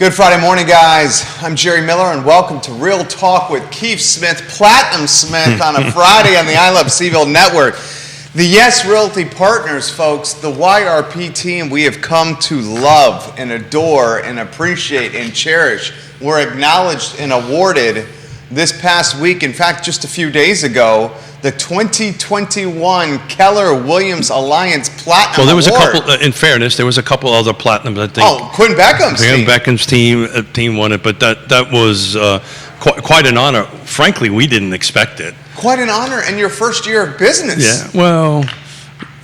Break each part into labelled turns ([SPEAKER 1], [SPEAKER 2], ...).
[SPEAKER 1] Good Friday morning, guys. I'm Jerry Miller, and welcome to Real Talk with Keith Smith, Platinum Smith, on a Friday on the I Love CVille Network. The Yes Realty partners, folks, the YRP team we have come to love and adore and appreciate and cherish, were acknowledged and awarded this past week. In fact, just a few days ago, the 2021 Keller Williams Alliance Platinum
[SPEAKER 2] Well, there was
[SPEAKER 1] Award.
[SPEAKER 2] a couple, in fairness, there was a couple other Platinums, I think.
[SPEAKER 1] Oh, Quinn Beckham's team.
[SPEAKER 2] Beckham's team won it, but that was quite an honor. Frankly, we didn't expect it.
[SPEAKER 1] Quite an honor in your first year of business.
[SPEAKER 2] Yeah, well,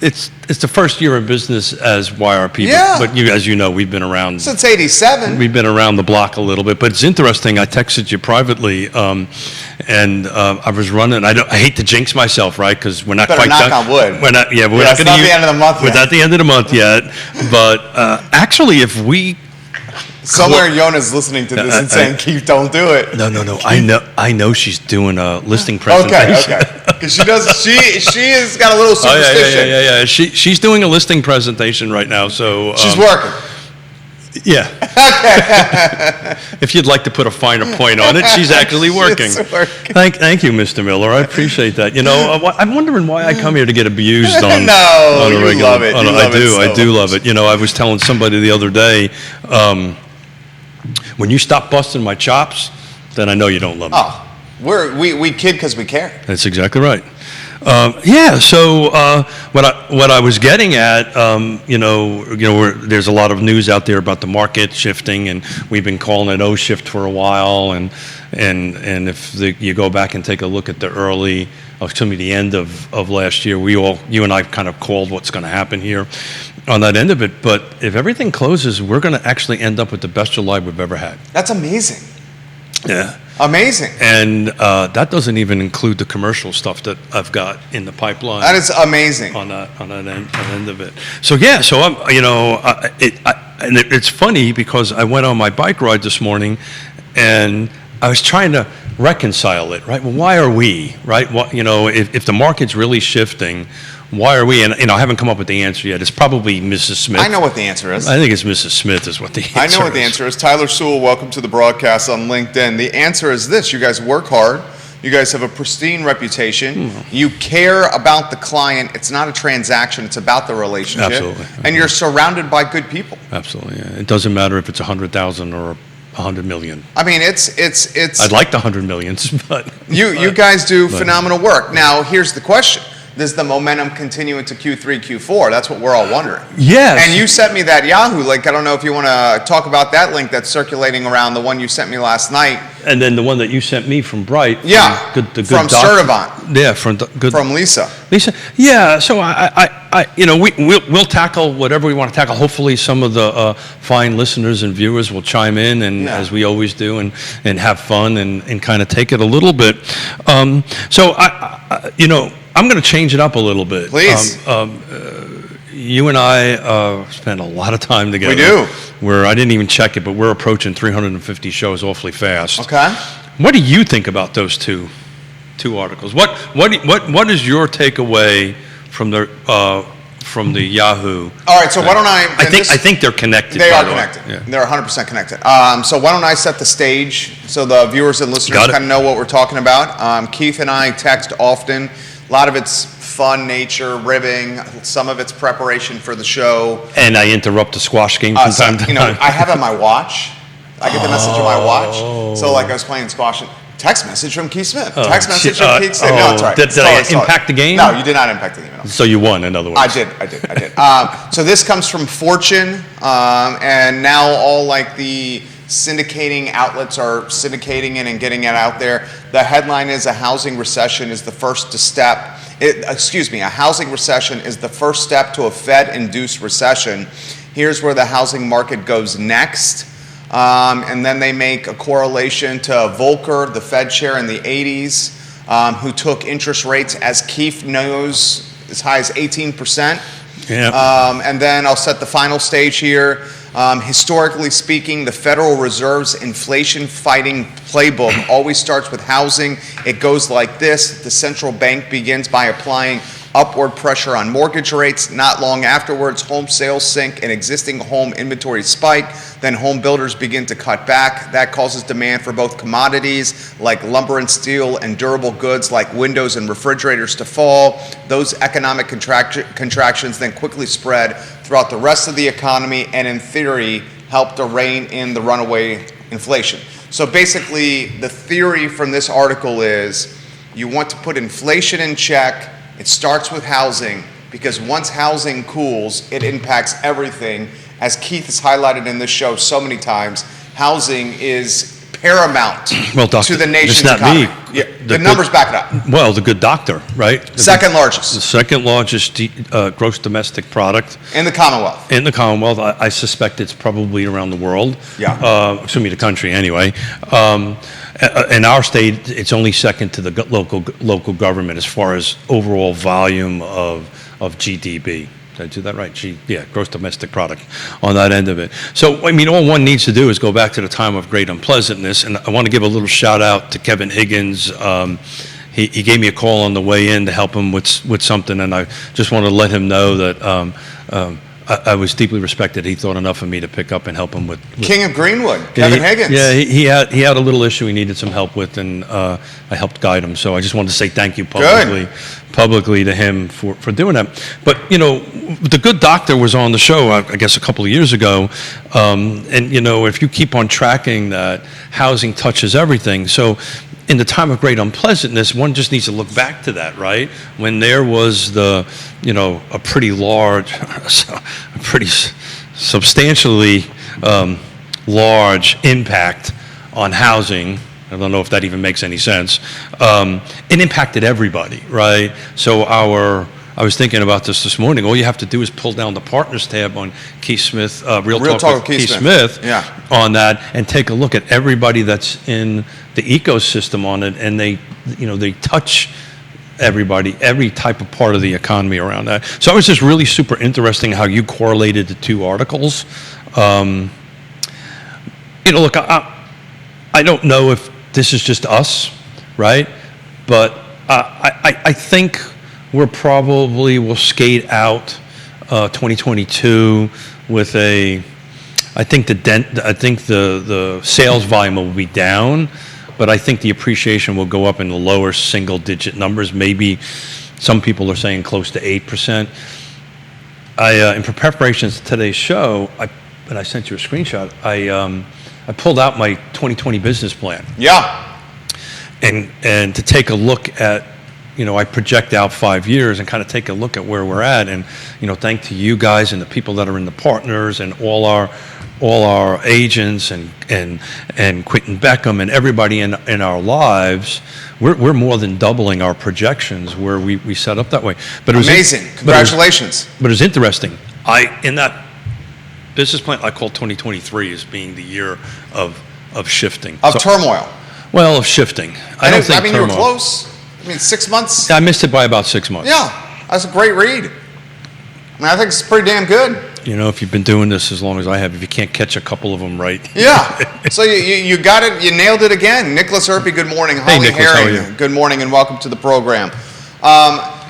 [SPEAKER 2] it's the first year of business as YRP,
[SPEAKER 1] Yeah.
[SPEAKER 2] but as you know, we've been around.
[SPEAKER 1] Since 87.
[SPEAKER 2] We've been around the block a little bit, but it's interesting. I texted you privately, and I was running. I hate to jinx myself, right? Because we're not
[SPEAKER 1] Better
[SPEAKER 2] quite
[SPEAKER 1] knock
[SPEAKER 2] done.
[SPEAKER 1] on wood.
[SPEAKER 2] We're not. Yeah, we're
[SPEAKER 1] Yeah,
[SPEAKER 2] not
[SPEAKER 1] it's
[SPEAKER 2] going
[SPEAKER 1] not the end of the month
[SPEAKER 2] We're
[SPEAKER 1] yet.
[SPEAKER 2] not the end of the month yet. But actually, if we
[SPEAKER 1] Somewhere Yonna's listening to this and saying, Keith, don't do it.
[SPEAKER 2] No. I know she's doing a listing presentation.
[SPEAKER 1] Okay. Because she has got a little superstition.
[SPEAKER 2] Yeah. She's doing a listing presentation right now, so
[SPEAKER 1] She's working.
[SPEAKER 2] Yeah. If you'd like to put a finer point on it, she's actually working.
[SPEAKER 1] She's working.
[SPEAKER 2] Thank you, Mr. Miller. I appreciate that. You know, I'm wondering why I come here to get abused on.
[SPEAKER 1] No,
[SPEAKER 2] on a
[SPEAKER 1] you
[SPEAKER 2] regular,
[SPEAKER 1] love it.
[SPEAKER 2] on a-
[SPEAKER 1] You love it so
[SPEAKER 2] I do love it. You know, I was telling somebody the other day, when you stop busting my chops, then I know you don't love me.
[SPEAKER 1] Oh, we kid because we care.
[SPEAKER 2] That's exactly right. So what I was getting at, there's a lot of news out there about the market shifting, and we've been calling it O-shift for a while, and if you go back and take a look at the the end of last year, you and I kind of called what's going to happen here on that end of it. But if everything closes, we're going to actually end up with the best July we've ever had.
[SPEAKER 1] That's amazing.
[SPEAKER 2] Yeah.
[SPEAKER 1] Amazing.
[SPEAKER 2] And that doesn't even include the commercial stuff that I've got in the pipeline.
[SPEAKER 1] That is amazing.
[SPEAKER 2] On that end of it. So yeah, so I'm, and it's funny because I went on my bike ride this morning, and I was trying to reconcile it. Right? Well, why are we? Right? What, if the market's really shifting, why are we? And I haven't come up with the answer yet. It's probably Mrs. Smith.
[SPEAKER 1] I know what the answer is.
[SPEAKER 2] I think it's Mrs. Smith is what the answer is.
[SPEAKER 1] I know what the answer is. Tyler Sewell, welcome to the broadcast on LinkedIn. The answer is this. You guys work hard. You guys have a pristine reputation. You care about the client. It's not a transaction. It's about the relationship.
[SPEAKER 2] Absolutely.
[SPEAKER 1] And you're surrounded by good people.
[SPEAKER 2] Absolutely. Yeah. It doesn't matter if it's 100,000 or 100 million.
[SPEAKER 1] I mean, it's.
[SPEAKER 2] I'd like the 100 millions, but
[SPEAKER 1] you guys do phenomenal work. Now, here's the question. Does the momentum continue into Q3, Q4? That's what we're all wondering.
[SPEAKER 2] Yes.
[SPEAKER 1] And you sent me that Yahoo link. I don't know if you want to talk about that link that's circulating around, the one you sent me last night.
[SPEAKER 2] And then the one that you sent me from Bright.
[SPEAKER 1] Yeah.
[SPEAKER 2] From
[SPEAKER 1] Sertivant.
[SPEAKER 2] Yeah, from
[SPEAKER 1] Lisa.
[SPEAKER 2] Lisa. Yeah. So we'll tackle whatever we want to tackle. Hopefully, some of the fine listeners and viewers will chime in, and as we always do, and have fun and kind of take it a little bit. So I'm going to change it up a little bit.
[SPEAKER 1] Please.
[SPEAKER 2] You and I spend a lot of time together.
[SPEAKER 1] We do.
[SPEAKER 2] I didn't even check it, but we're approaching 350 shows awfully fast.
[SPEAKER 1] Okay.
[SPEAKER 2] What do you think about those two articles? What is your takeaway from the Yahoo?
[SPEAKER 1] All right. So why don't I
[SPEAKER 2] think they're connected.
[SPEAKER 1] They are connected. Yeah. They're 100% connected. So why don't I set the stage so the viewers and listeners kind of know what we're talking about? Keith and I text often. A lot of it's fun nature, ribbing. Some of it's preparation for the show.
[SPEAKER 2] And I interrupt the squash game from time to time.
[SPEAKER 1] I have it on my watch. I get the message on my watch. So like I was playing squash. Text message from Keith Smith. Text message from Keith Smith. No, it's all right.
[SPEAKER 2] Did I impact the game?
[SPEAKER 1] No, you did not impact the game at all.
[SPEAKER 2] So you won, in other words.
[SPEAKER 1] I did. So this comes from Fortune, and now all like the syndicating outlets are syndicating it and getting it out there. The headline is a housing recession is the first step. A housing recession is the first step to a Fed-induced recession. Here's where the housing market goes next. And then they make a correlation to Volcker, the Fed chair in the 80s, who took interest rates, as Keith knows, as high as 18%.
[SPEAKER 2] Yeah.
[SPEAKER 1] And then I'll set the final stage here. Historically speaking, the Federal Reserve's inflation-fighting playbook always starts with housing. It goes like this. The central bank begins by applying upward pressure on mortgage rates. Not long afterwards, home sales sink and existing home inventory spike. Then home builders begin to cut back. That causes demand for both commodities like lumber and steel and durable goods like windows and refrigerators to fall. Those economic contractions then quickly spread throughout the rest of the economy and in theory help to rein in the runaway inflation. So basically the theory from this article is you want to put inflation in check. It starts with housing, because once housing cools, it impacts everything. As Keith has highlighted in this show so many times, housing is paramount to the nation's economy.
[SPEAKER 2] It's not me.
[SPEAKER 1] Yeah, the numbers back it up.
[SPEAKER 2] Well, the good doctor, right?
[SPEAKER 1] Second largest.
[SPEAKER 2] The second largest gross domestic product.
[SPEAKER 1] In the Commonwealth.
[SPEAKER 2] In the Commonwealth. I suspect it's probably around the world.
[SPEAKER 1] Yeah.
[SPEAKER 2] Excuse me, the country anyway. In our state, it's only second to the local government as far as overall volume of GDP. Did I do that right? Gross domestic product on that end of it. So, I mean, all one needs to do is go back to the time of great unpleasantness. And I want to give a little shout out to Kevin Higgins. He gave me a call on the way in to help him with something. And I just want to let him know that I was deeply respected. He thought enough of me to pick up and help him with
[SPEAKER 1] King of Greenwood, Kevin Higgins.
[SPEAKER 2] Yeah, he had a little issue he needed some help with, and I helped guide him. So I just wanted to say thank you publicly to him for doing that. But, you know, the good doctor was on the show, I guess, a couple of years ago. And, you know, if you keep on tracking that, housing touches everything. So in the time of great unpleasantness, one just needs to look back to that, right? When there was a pretty large, a pretty substantially large impact on housing. I don't know if that even makes any sense. It impacted everybody, right? So I was thinking about this morning. All you have to do is pull down the Partners tab on Keith Smith, Real Talk with Keith Smith, on that, and take a look at everybody that's in the ecosystem on it, and they touch everybody, every type of part of the economy around that. So it was just really super interesting how you correlated the two articles. Look, I don't know if this is just us, right? But I think we'll skate out 2022 with I think the sales volume will be down, but I think the appreciation will go up in the lower single-digit numbers. Maybe some people are saying close to 8%. In preparation to today's show, I sent you a screenshot. I pulled out my 2020 business plan.
[SPEAKER 1] Yeah.
[SPEAKER 2] And to take a look at, I project out 5 years and kind of take a look at where we're at, and thanks to you guys and the people that are in the partners and all our agents and Quentin Beckham and everybody in our lives, we're more than doubling our projections where we set up that way. But it was
[SPEAKER 1] amazing. Congratulations.
[SPEAKER 2] But it was interesting. In that business plan, I call 2023 as being the year of shifting.
[SPEAKER 1] Of turmoil.
[SPEAKER 2] Well, of shifting. I don't think
[SPEAKER 1] you were close. 6 months.
[SPEAKER 2] Yeah, I missed it by about 6 months.
[SPEAKER 1] Yeah, that's a great read. I think it's pretty damn good.
[SPEAKER 2] If you've been doing this as long as I have, if you can't catch a couple of them right.
[SPEAKER 1] Yeah. So you got it. You nailed it again. Nicholas Erpy, good morning.
[SPEAKER 2] Hey,
[SPEAKER 1] Holly
[SPEAKER 2] Nicholas,
[SPEAKER 1] Herring,
[SPEAKER 2] how are you?
[SPEAKER 1] good morning and welcome to the program.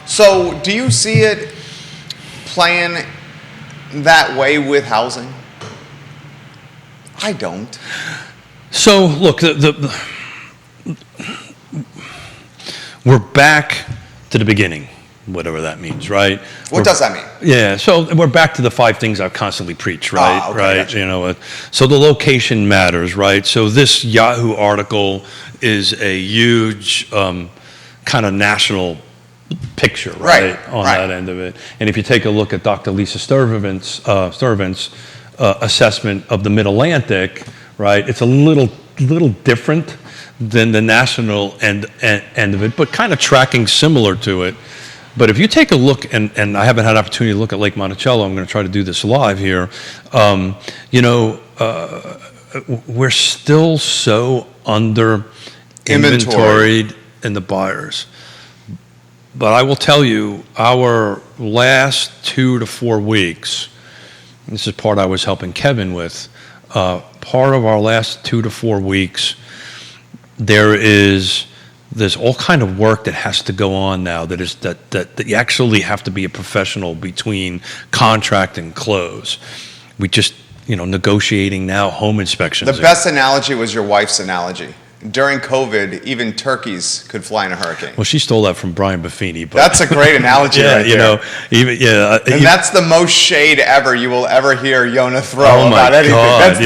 [SPEAKER 1] So do you see it playing that way with housing? I don't.
[SPEAKER 2] So look, we're back to the beginning, whatever that means, right?
[SPEAKER 1] What does that mean?
[SPEAKER 2] Yeah, so we're back to the 5 things I've constantly preached, right?
[SPEAKER 1] Okay,
[SPEAKER 2] right.
[SPEAKER 1] Gotcha.
[SPEAKER 2] So the location matters, right? So this Yahoo article is a huge kind of national picture, right? On that end of it. And if you take a look at Dr. Lisa Sturtevant's assessment of the Mid-Atlantic, right? It's a little different than the national end of it, but kind of tracking similar to it. But if you take a look, and I haven't had an opportunity to look at Lake Monticello, I'm going to try to do this live here. We're still so under inventoried in the buyers. But I will tell you, our last 2 to 4 weeks, this is part I was helping Kevin with, part of our last 2 to 4 weeks, there is there's all kind of work that has to go on now that you actually have to be a professional between contract and close. We just, negotiating now home inspections.
[SPEAKER 1] The best analogy was your wife's analogy. During COVID, even turkeys could fly in a hurricane.
[SPEAKER 2] Well, she stole that from Brian Buffini. But
[SPEAKER 1] that's a great analogy right there. And that's the most shade ever you will ever hear Yonna throw about anything.
[SPEAKER 2] God,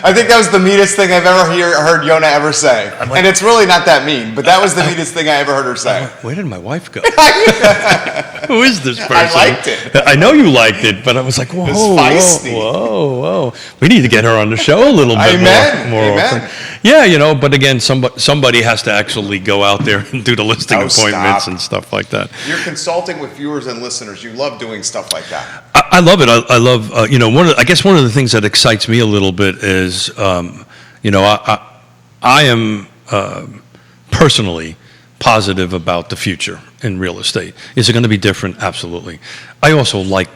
[SPEAKER 1] I think that was the meanest thing I've ever heard Yonna ever say. And it's really not that mean, but that was the meanest thing I ever heard her say.
[SPEAKER 2] Where did my wife go? Who is this person?
[SPEAKER 1] I liked it.
[SPEAKER 2] I know you liked it, but I was like, whoa, whoa. We need to get her on the show a little bit more often. Yeah, but again, somebody has to actually go out there and do the listing appointments and stuff like that.
[SPEAKER 1] You're consulting with viewers and listeners. You love doing stuff like that.
[SPEAKER 2] I love it. I love, I guess one of the things that excites me a little bit is, I am personally positive about the future in real estate. Is it going to be different? Absolutely. I also like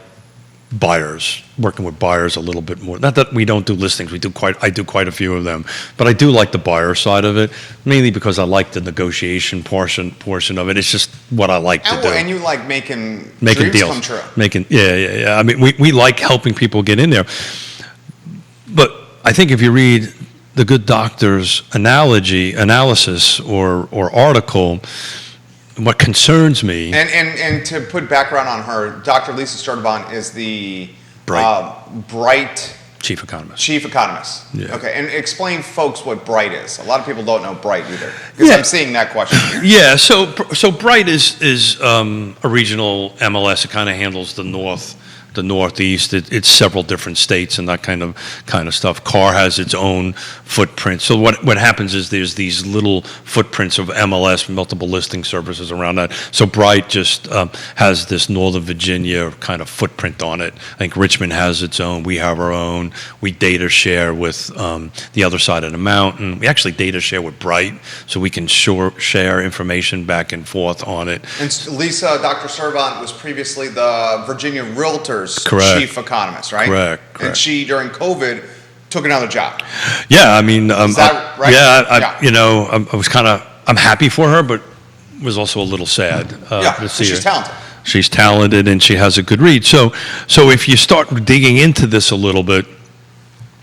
[SPEAKER 2] buyers, working with buyers a little bit more. Not that we don't do listings, I do quite a few of them, but I do like the buyer side of it, mainly because I like the negotiation portion of it. It's just what I like to do.
[SPEAKER 1] And you like making dreams
[SPEAKER 2] deals
[SPEAKER 1] come true.
[SPEAKER 2] Yeah. I mean, we like helping people get in there. But I think if you read the Good Doctor's analysis or article, what concerns me...
[SPEAKER 1] And to put background on her, Dr. Lisa Sturdivant is the Bright
[SPEAKER 2] chief economist.
[SPEAKER 1] Chief economist.
[SPEAKER 2] Yeah.
[SPEAKER 1] Okay, and explain folks what Bright is. A lot of people don't know Bright either, because I'm seeing that question here.
[SPEAKER 2] Yeah, so Bright is a regional MLS. It kind of handles the Northeast. It's several different states and that kind of stuff. Carr has its own footprint. So what happens is there's these little footprints of MLS, multiple listing services around that. So Bright just has this Northern Virginia kind of footprint on it. I think Richmond has its own. We have our own. We data share with the other side of the mountain. We actually data share with Bright, so we can share information back and forth on it.
[SPEAKER 1] And Lisa, Dr. Sturdivant was previously the Virginia Realtors chief economist, right?
[SPEAKER 2] Correct.
[SPEAKER 1] And she, during COVID, took another job.
[SPEAKER 2] Yeah, I mean,
[SPEAKER 1] is that right?
[SPEAKER 2] I was I'm happy for her, but was also a little sad to see
[SPEAKER 1] she's talented.
[SPEAKER 2] She's talented and she has a good read. So if you start digging into this a little bit,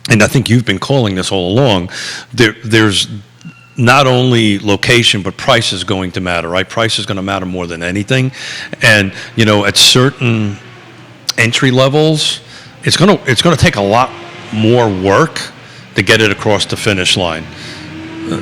[SPEAKER 2] and I think you've been calling this all along, there's not only location, but price is going to matter, right? Price is going to matter more than anything. And, at certain entry levels, it's going to take a lot more work to get it across the finish line.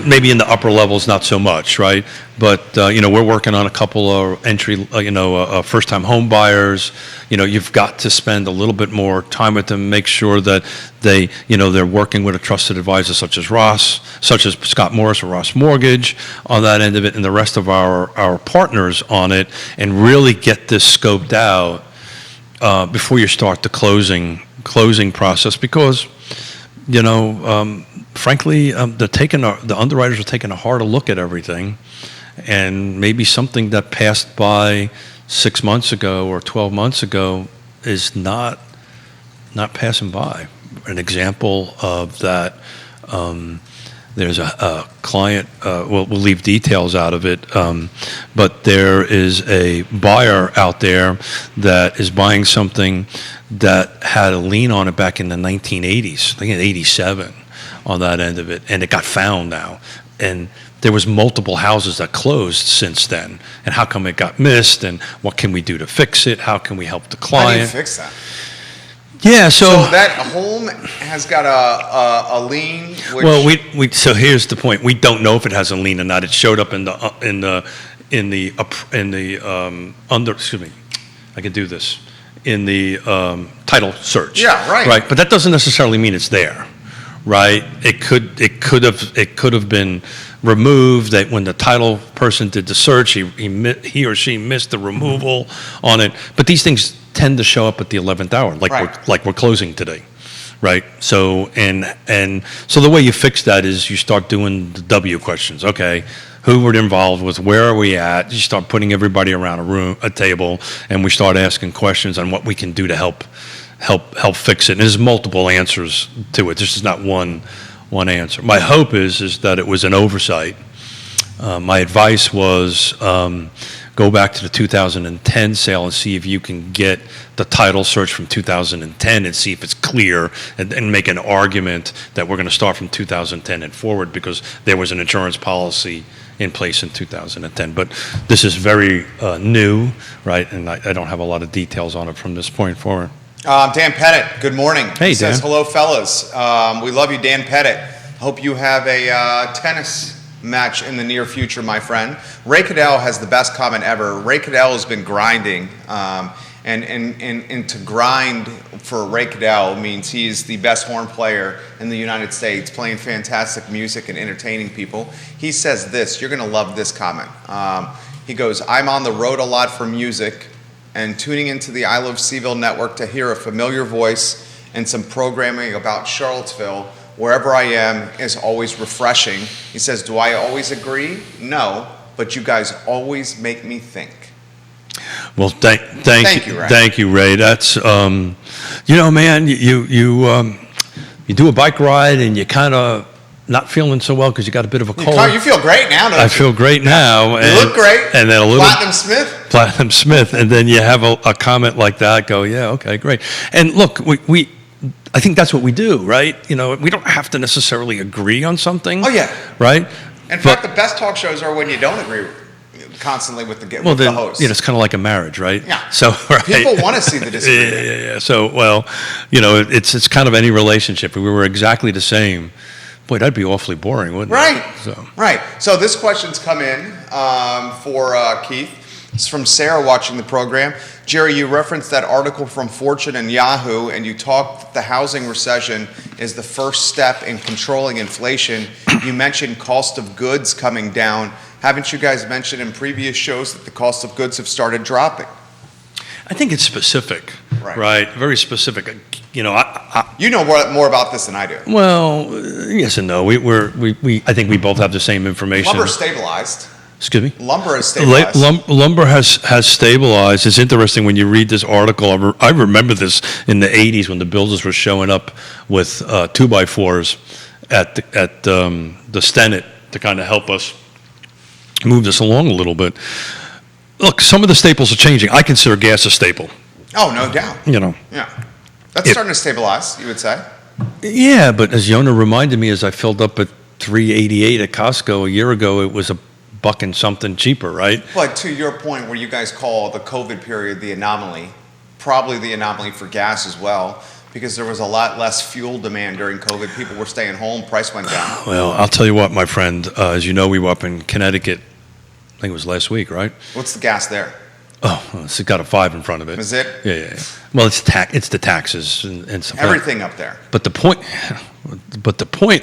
[SPEAKER 2] Maybe in the upper levels, not so much, right? But we're working on a couple of entry, first-time home buyers. You've got to spend a little bit more time with them, make sure that they're working with a trusted advisor such as Scott Morris or Ross Mortgage on that end of it, and the rest of our partners on it, and really get this scoped out before you start the closing process, because frankly, the underwriters are taking a harder look at everything, and maybe something that passed by 6 months ago or 12 months ago is not passing by. An example of that, there's a client, we'll leave details out of it, but there is a buyer out there that is buying something that had a lien on it back in the 1980s, I think in 87 on that end of it, and it got found now. And there was multiple houses that closed since then. And how come it got missed, and what can we do to fix it? How can we help the client?
[SPEAKER 1] How do you fix that?
[SPEAKER 2] Yeah,
[SPEAKER 1] so that home has got a lien.
[SPEAKER 2] So here's the point: we don't know if it has a lien or not. It showed up in the title search.
[SPEAKER 1] Yeah, right.
[SPEAKER 2] Right, but that doesn't necessarily mean it's there, right? It could have been removed. That when the title person did the search, he or she missed the removal on it. But these things tend to show up at the 11th hour, like we're closing today, right? So so the way you fix that is you start doing the W questions. Okay, who were involved with? Where are we at? You start putting everybody around a table, and we start asking questions on what we can do to help fix it. And there's multiple answers to it. This is not one answer. My hope is that it was an oversight, My advice was go back to the 2010 sale and see if you can get the title search from 2010 and see if it's clear, and make an argument that we're going to start from 2010 and forward because there was an insurance policy in place in 2010. But this is very new, right? And I don't have a lot of details on it from this point forward.
[SPEAKER 1] Dan Pettit, good morning.
[SPEAKER 2] Hey,
[SPEAKER 1] He says,
[SPEAKER 2] Dan.
[SPEAKER 1] hello, fellas. We love you, Dan Pettit. Hope you have a tennis match in the near future, my friend. Ray Cadell has the best comment ever. Ray Cadell has been grinding, and to grind for Ray Cadell means he's the best horn player in the United States, playing fantastic music and entertaining people. He says this, you're going to love this comment. He goes, I'm on the road a lot for music and tuning into the I Love CVille Network to hear a familiar voice and some programming about Charlottesville wherever I am is always refreshing. He says, do I always agree? No, but you guys always make me think.
[SPEAKER 2] Well, thank
[SPEAKER 1] you, Ray.
[SPEAKER 2] Thank you, Ray. That's, man, you do a bike ride and you kind of not feeling so well because you got a bit of a cold.
[SPEAKER 1] You feel great now, don't you?
[SPEAKER 2] I feel great now.
[SPEAKER 1] You look great.
[SPEAKER 2] And then a little
[SPEAKER 1] Platinum Smith.
[SPEAKER 2] and then you have a comment like that. Go, yeah, okay, great. And look, I think that's what we do, right? We don't have to necessarily agree on something.
[SPEAKER 1] Oh yeah.
[SPEAKER 2] Right.
[SPEAKER 1] In fact, the best talk shows are when you don't agree constantly with the host.
[SPEAKER 2] It's kind of like a marriage, right?
[SPEAKER 1] Yeah.
[SPEAKER 2] So right.
[SPEAKER 1] People want to see the disagreement.
[SPEAKER 2] Yeah. So, it's kind of any relationship. If we were exactly the same, boy, that'd be awfully boring, wouldn't it?
[SPEAKER 1] Right. So this question's come in for Keith. It's from Sarah watching the program. Jerry, you referenced that article from Fortune and Yahoo, and you talked that the housing recession is the first step in controlling inflation. You mentioned cost of goods coming down. Haven't you guys mentioned in previous shows that the cost of goods have started dropping?
[SPEAKER 2] I think it's specific, right? Very specific. You know
[SPEAKER 1] more about this than I do.
[SPEAKER 2] Well, yes and no. I think we both have the same information.
[SPEAKER 1] Lumber stabilized.
[SPEAKER 2] Excuse me?
[SPEAKER 1] Lumber has stabilized.
[SPEAKER 2] Lumber has stabilized. It's interesting when you read this article. I remember this in the 80s when the builders were showing up with 2x4s at the Stennet to kind of help us move this along a little bit. Look, some of the staples are changing. I consider gas a staple.
[SPEAKER 1] Oh, no doubt. Yeah. That's starting to stabilize, you would say.
[SPEAKER 2] Yeah, but as Yonna reminded me, as I filled up at $3.88 at Costco a year ago, it was $1 and something cheaper, right?
[SPEAKER 1] But to your point, where you guys call the COVID period the anomaly, probably the anomaly for gas as well, because there was a lot less fuel demand during COVID. People were staying home, price went down.
[SPEAKER 2] Well, I'll tell you what, my friend, as you know, we were up in Connecticut, I think it was last week, right?
[SPEAKER 1] What's the gas there?
[SPEAKER 2] Oh, it's got a 5 in front of it.
[SPEAKER 1] Is it?
[SPEAKER 2] Yeah. Well, it's the taxes and stuff.
[SPEAKER 1] Everything up there.
[SPEAKER 2] But the point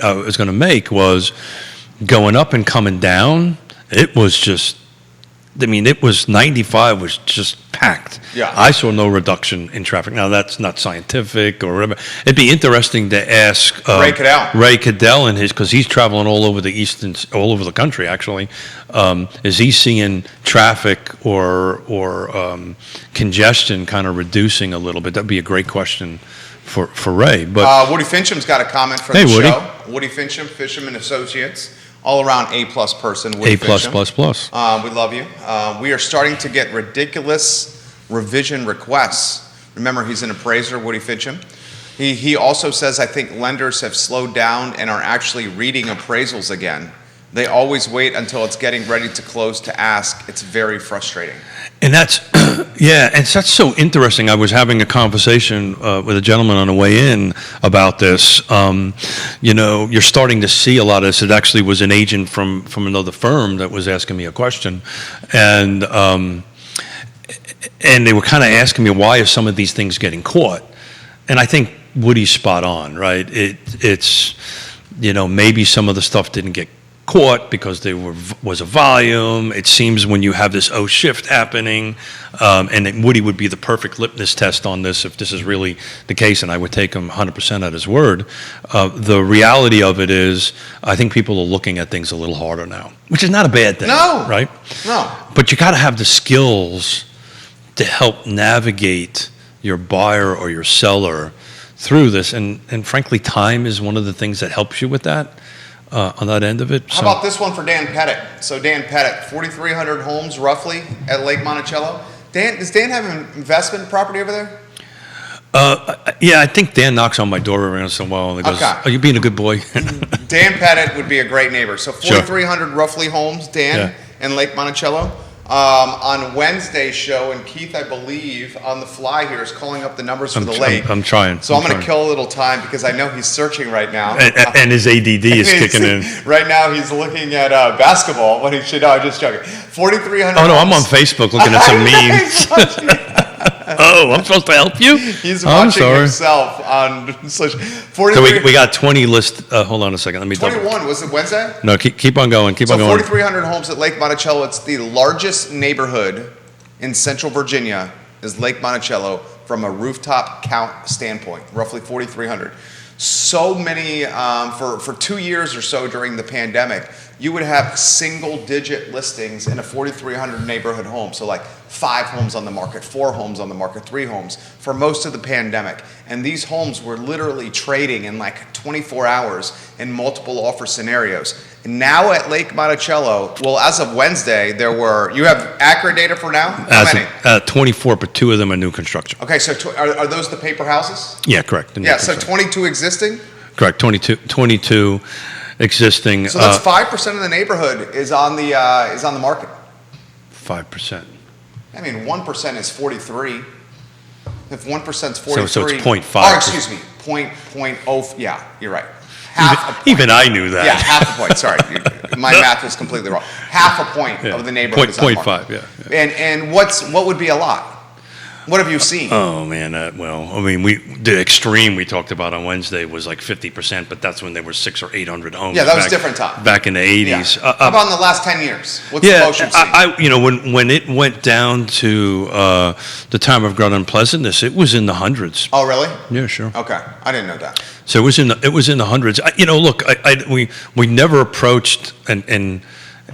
[SPEAKER 2] I was going to make was going up and coming down. It was just, it was 95 was just packed.
[SPEAKER 1] Yeah.
[SPEAKER 2] I saw no reduction in traffic. Now, that's not scientific or whatever. It'd be interesting to ask
[SPEAKER 1] Ray
[SPEAKER 2] Cadell because he's traveling all over all over the country, actually. Is he seeing traffic or congestion kind of reducing a little bit? That'd be a great question for Ray. But
[SPEAKER 1] Woody Fincham's got a comment from the show. Woody Fincham, Fincham and Associates. All around A-plus person.
[SPEAKER 2] A+++.
[SPEAKER 1] We love you. We are starting to get ridiculous revision requests. Remember, he's an appraiser, Woody Fincham. He also says, I think lenders have slowed down and are actually reading appraisals again. They always wait until it's getting ready to close to ask. It's very frustrating.
[SPEAKER 2] And that's, that's so interesting. I was having a conversation with a gentleman on the way in about this. You're starting to see a lot of this. It actually was an agent from another firm that was asking me a question. And they were kind of asking me, why are some of these things getting caught? And I think Woody's spot on, right? It's, maybe some of the stuff didn't get caught because there was a volume. It seems when you have this shift happening, and that Woody would be the perfect litmus test on this if this is really the case, and I would take him 100% at his word. The reality of it is, I think people are looking at things a little harder now, which is not a bad thing.
[SPEAKER 1] No.
[SPEAKER 2] Right?
[SPEAKER 1] No.
[SPEAKER 2] But you got to have the skills to help navigate your buyer or your seller through this, and frankly, time is one of the things that helps you with that. on that end of it.
[SPEAKER 1] How about this one for Dan Pettit? So Dan Pettit, 4,300 homes roughly at Lake Monticello. Dan, does Dan have an investment property over there?
[SPEAKER 2] Yeah, I think Dan knocks on my door every once in a while and goes,
[SPEAKER 1] Okay.
[SPEAKER 2] "Are you being a good boy?"
[SPEAKER 1] Dan Pettit would be a great neighbor. So 4,300 roughly homes, Dan, in Lake Monticello. On Wednesday's show, and Keith, I believe, on the fly here is calling up the numbers for the lake.
[SPEAKER 2] I'm trying.
[SPEAKER 1] So I'm going to kill a little time because I know he's searching right now.
[SPEAKER 2] And his ADD is kicking in.
[SPEAKER 1] Right now he's looking at basketball when he should, no, I'm just joking. 4,300
[SPEAKER 2] Oh, no, I'm on
[SPEAKER 1] homes.
[SPEAKER 2] Facebook looking at some memes. Oh, I'm supposed to help you?
[SPEAKER 1] He's
[SPEAKER 2] I'm
[SPEAKER 1] watching
[SPEAKER 2] sorry.
[SPEAKER 1] himself on such.
[SPEAKER 2] So we got 20 list. Hold on a second. Let me double.
[SPEAKER 1] 21, was it Wednesday?
[SPEAKER 2] No, keep on going. Keep
[SPEAKER 1] So
[SPEAKER 2] on going.
[SPEAKER 1] 4,300 homes at Lake Monticello. It's the largest neighborhood in Central Virginia is Lake Monticello from a rooftop count standpoint, roughly 4,300. So many, for 2 years or so during the pandemic, you would have single-digit listings in a 4,300 neighborhood home. So like 5 homes on the market, 4 homes on the market, 3 homes for most of the pandemic. And these homes were literally trading in like 24 hours in multiple offer scenarios. And now at Lake Monticello, well, as of Wednesday, you have accurate data for now? How many?
[SPEAKER 2] 24, but 2 of them are new construction.
[SPEAKER 1] Okay, so are those the paper houses?
[SPEAKER 2] Yeah, correct.
[SPEAKER 1] Yeah, so 22 existing?
[SPEAKER 2] Correct, 22 existing.
[SPEAKER 1] So that's 5% of the neighborhood is on the market.
[SPEAKER 2] 5%.
[SPEAKER 1] I mean, 1% is 43. If 1% is 43.
[SPEAKER 2] So it's 0.5.
[SPEAKER 1] Oh, excuse me, 0.0. Yeah, you're right. Half a point.
[SPEAKER 2] Even I knew that.
[SPEAKER 1] Yeah, half a point. Sorry, my math was completely wrong. Half a point of the neighborhood is on the market.
[SPEAKER 2] 0.5. Yeah.
[SPEAKER 1] And what would be a lot? What have you seen?
[SPEAKER 2] Oh man, well, I mean, the extreme we talked about on Wednesday was like 50%, but that's when there were 600 or 800 homes.
[SPEAKER 1] Yeah, that was different time.
[SPEAKER 2] Back in the 80s.
[SPEAKER 1] Yeah. How about in the last 10 years? What's the most you've seen?
[SPEAKER 2] When it went down to the time of great unpleasantness, it was in the hundreds.
[SPEAKER 1] Oh, really?
[SPEAKER 2] Yeah, sure.
[SPEAKER 1] Okay, I didn't know that.
[SPEAKER 2] So it was in the hundreds. Look, we never approached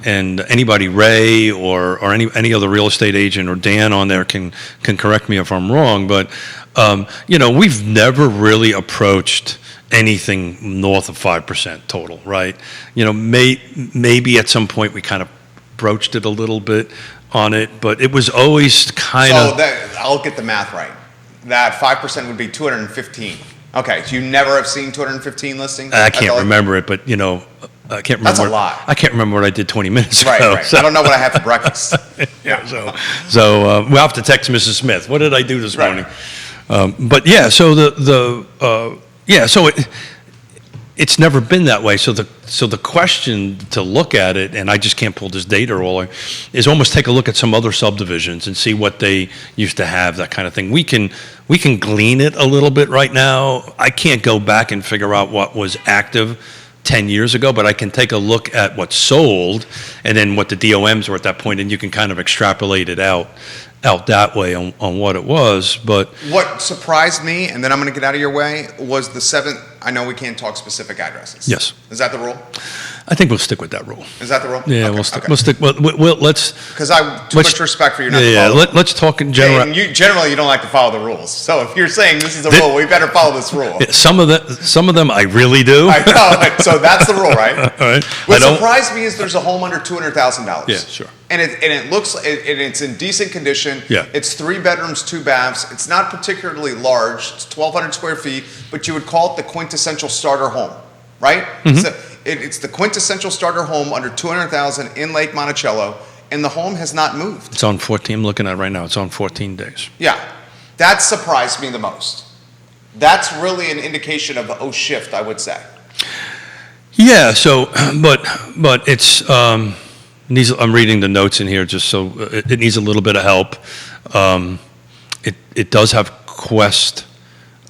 [SPEAKER 2] and anybody, Ray or any other real estate agent or Dan on there can correct me if I'm wrong, but we've never really approached anything north of 5% total, right? Maybe at some point we kind of broached it a little bit on it, but it was always kind of.
[SPEAKER 1] So I'll get the math right. That 5% would be 215. Okay, so you never have seen 215 listings?
[SPEAKER 2] I can't remember it, but I can't remember.
[SPEAKER 1] That's a lot.
[SPEAKER 2] I can't remember what I did 20 minutes ago.
[SPEAKER 1] Right.
[SPEAKER 2] So.
[SPEAKER 1] I don't know what I had for breakfast.
[SPEAKER 2] Yeah. So we'll have to text Mrs. Smith. What did I do this morning? But yeah. So So it's never been that way. So the question to look at it, and I just can't pull this data all, is almost take a look at some other subdivisions and see what they used to have, that kind of thing. We can glean it a little bit right now. I can't go back and figure out what was active 10 years ago, but I can take a look at what's sold and then what the DOMs were at that point, and you can kind of extrapolate it out that way on what it was. But
[SPEAKER 1] what surprised me, and then I'm going to get out of your way, was the 7th. I know we can't talk specific addresses.
[SPEAKER 2] Yes.
[SPEAKER 1] Is that the rule?
[SPEAKER 2] I think we'll stick with that rule.
[SPEAKER 1] Is that the rule?
[SPEAKER 2] Yeah,
[SPEAKER 1] Okay,
[SPEAKER 2] we'll stick.
[SPEAKER 1] okay.
[SPEAKER 2] We'll stick. Well, let's.
[SPEAKER 1] Because I have too much respect for you not to
[SPEAKER 2] Yeah,
[SPEAKER 1] follow.
[SPEAKER 2] let's talk in general.
[SPEAKER 1] And generally, you don't like to follow the rules. So if you're saying this is a rule, we better follow this rule.
[SPEAKER 2] Some of them I really do.
[SPEAKER 1] I know. So that's the rule, right?
[SPEAKER 2] All right.
[SPEAKER 1] What surprised me is there's a home under $200,000.
[SPEAKER 2] Yeah, sure.
[SPEAKER 1] And it looks, and it's in decent condition.
[SPEAKER 2] Yeah.
[SPEAKER 1] It's 3 bedrooms, 2 baths. It's not particularly large. It's 1,200 square feet, but you would call it the quintessential starter home, right?
[SPEAKER 2] Mm-hmm.
[SPEAKER 1] It's the quintessential starter home under $200,000 in Lake Monticello, and the home has not moved.
[SPEAKER 2] It's on 14. I'm looking at it right now. It's on 14 days.
[SPEAKER 1] Yeah, that surprised me the most. That's really an indication of a shift, I would say.
[SPEAKER 2] Yeah. So, but it's. I'm reading the notes in here just so it needs a little bit of help. It does have Quest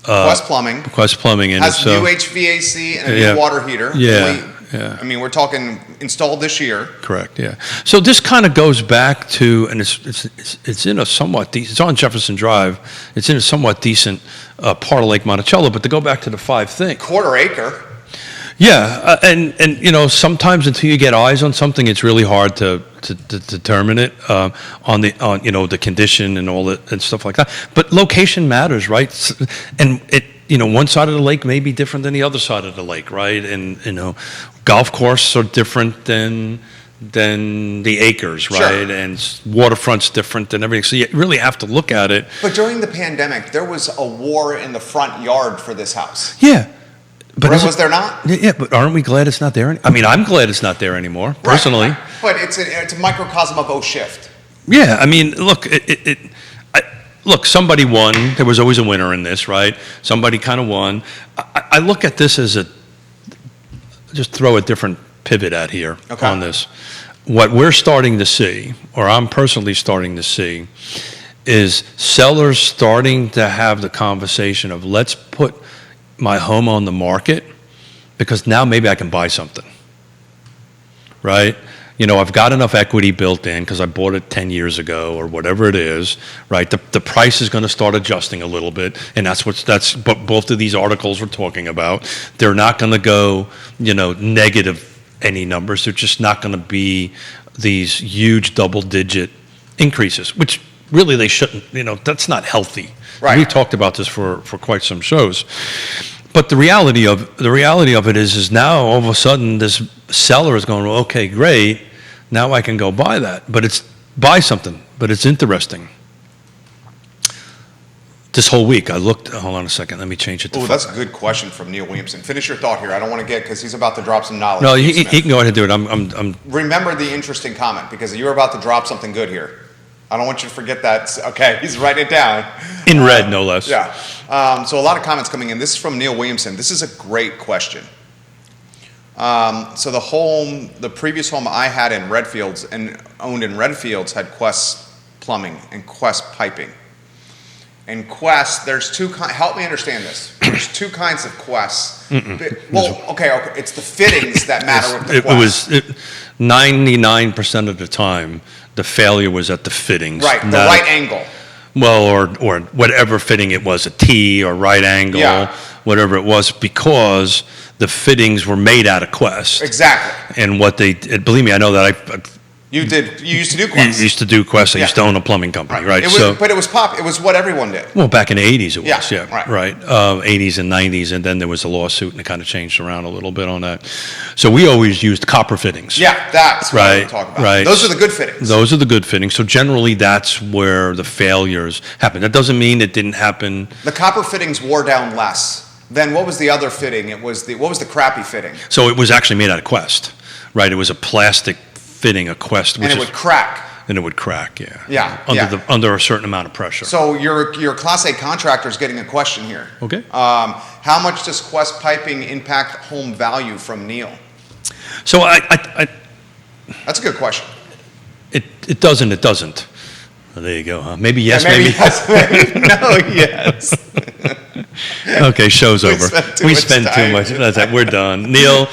[SPEAKER 1] Plumbing.
[SPEAKER 2] Quest Plumbing in it.
[SPEAKER 1] Has
[SPEAKER 2] So
[SPEAKER 1] new HVAC and a new water heater.
[SPEAKER 2] Yeah.
[SPEAKER 1] I mean, we're talking installed this year.
[SPEAKER 2] Correct. Yeah. So this kind of goes back to, and it's in a somewhat decent. It's on Jefferson Drive. It's in a somewhat decent part of Lake Monticello. But to go back to the 5 thing.
[SPEAKER 1] Quarter acre.
[SPEAKER 2] Yeah, and sometimes until you get eyes on something, it's really hard to determine it on the condition and all that and stuff like that. But location matters, right? And one side of the lake may be different than the other side of the lake, right? And golf courses are different than the acres, right?
[SPEAKER 1] Sure.
[SPEAKER 2] And waterfront's different than everything. So you really have to look at it.
[SPEAKER 1] But during the pandemic, there was a war in the front yard for this house.
[SPEAKER 2] Yeah. But
[SPEAKER 1] was there not?
[SPEAKER 2] Yeah, but aren't we glad it's not there? I mean, I'm glad it's not there anymore, personally.
[SPEAKER 1] Right. But it's a microcosm of shift.
[SPEAKER 2] Yeah, I mean, look, look, somebody won. There was always a winner in this, right? Somebody kind of won. I look at this as just throw a different pivot at here on this. What we're starting to see, or I'm personally starting to see, is sellers starting to have the conversation of let's put my home on the market because now maybe I can buy something, right? I've got enough equity built in because I bought it 10 years ago or whatever it is, right? The price is going to start adjusting a little bit, and that's what both of these articles were talking about. They're not going to go, negative any numbers. They're just not going to be these huge double-digit increases, which really they shouldn't. That's not healthy.
[SPEAKER 1] Right.
[SPEAKER 2] We've talked about this for quite some shows. But the reality of it is now all of a sudden this seller is going, well, okay, great, now I can go buy that. But buy something. But it's interesting. This whole week I looked. Hold on a second. Let me change it to.
[SPEAKER 1] Oh, that's a good question from Neil Williamson. Finish your thought here. I don't want to because he's about to drop some knowledge.
[SPEAKER 2] No, he can go ahead and do it. I'm.
[SPEAKER 1] Remember the interesting comment because you're about to drop something good here. I don't want you to forget that. Okay, he's writing it down.
[SPEAKER 2] In red, no less.
[SPEAKER 1] Yeah. So a lot of comments coming in. This is from Neil Williamson. This is a great question. So the previous home I had in Redfields and owned in Redfields had Quest Plumbing and Quest Piping. And Quest, there's two help me understand this. There's two kinds of Quests. Well, okay, it's the fittings that matter with the Quest.
[SPEAKER 2] It was 99% of the time. The failure was at the fittings.
[SPEAKER 1] Right, the right angle.
[SPEAKER 2] Well, or whatever fitting it was, a T or right angle, whatever it was, because the fittings were made out of Quest.
[SPEAKER 1] Exactly.
[SPEAKER 2] And believe me, I know that
[SPEAKER 1] you used to do Quest.
[SPEAKER 2] I used to do Quest. I used to own a plumbing company, right?
[SPEAKER 1] But it was It was what everyone did.
[SPEAKER 2] Well, back in the 80s it was,
[SPEAKER 1] right.
[SPEAKER 2] 80s and 90s, and then there was a lawsuit, and it kind of changed around a little bit on that. So we always used copper fittings.
[SPEAKER 1] Yeah, that's what I'm talking about.
[SPEAKER 2] Right.
[SPEAKER 1] Those are the good fittings.
[SPEAKER 2] Those are the good fittings. So generally that's where the failures happen. That doesn't mean it didn't happen.
[SPEAKER 1] The copper fittings wore down less. Then what was the other fitting? What was the crappy fitting?
[SPEAKER 2] So it was actually made out of Quest, right? It was a plastic fitting, a Quest,
[SPEAKER 1] and it would crack.
[SPEAKER 2] And it would crack, yeah.
[SPEAKER 1] Yeah.
[SPEAKER 2] Under a certain amount of pressure.
[SPEAKER 1] So your Class A contractor is getting a question here.
[SPEAKER 2] Okay.
[SPEAKER 1] How much does Quest Piping impact home value from Neil?
[SPEAKER 2] So
[SPEAKER 1] that's a good question.
[SPEAKER 2] It doesn't. Well, there you go, huh? Maybe yes, maybe
[SPEAKER 1] yes, maybe no, yes.
[SPEAKER 2] Okay, show's over. We spend too much. That's it. We're done. Neil,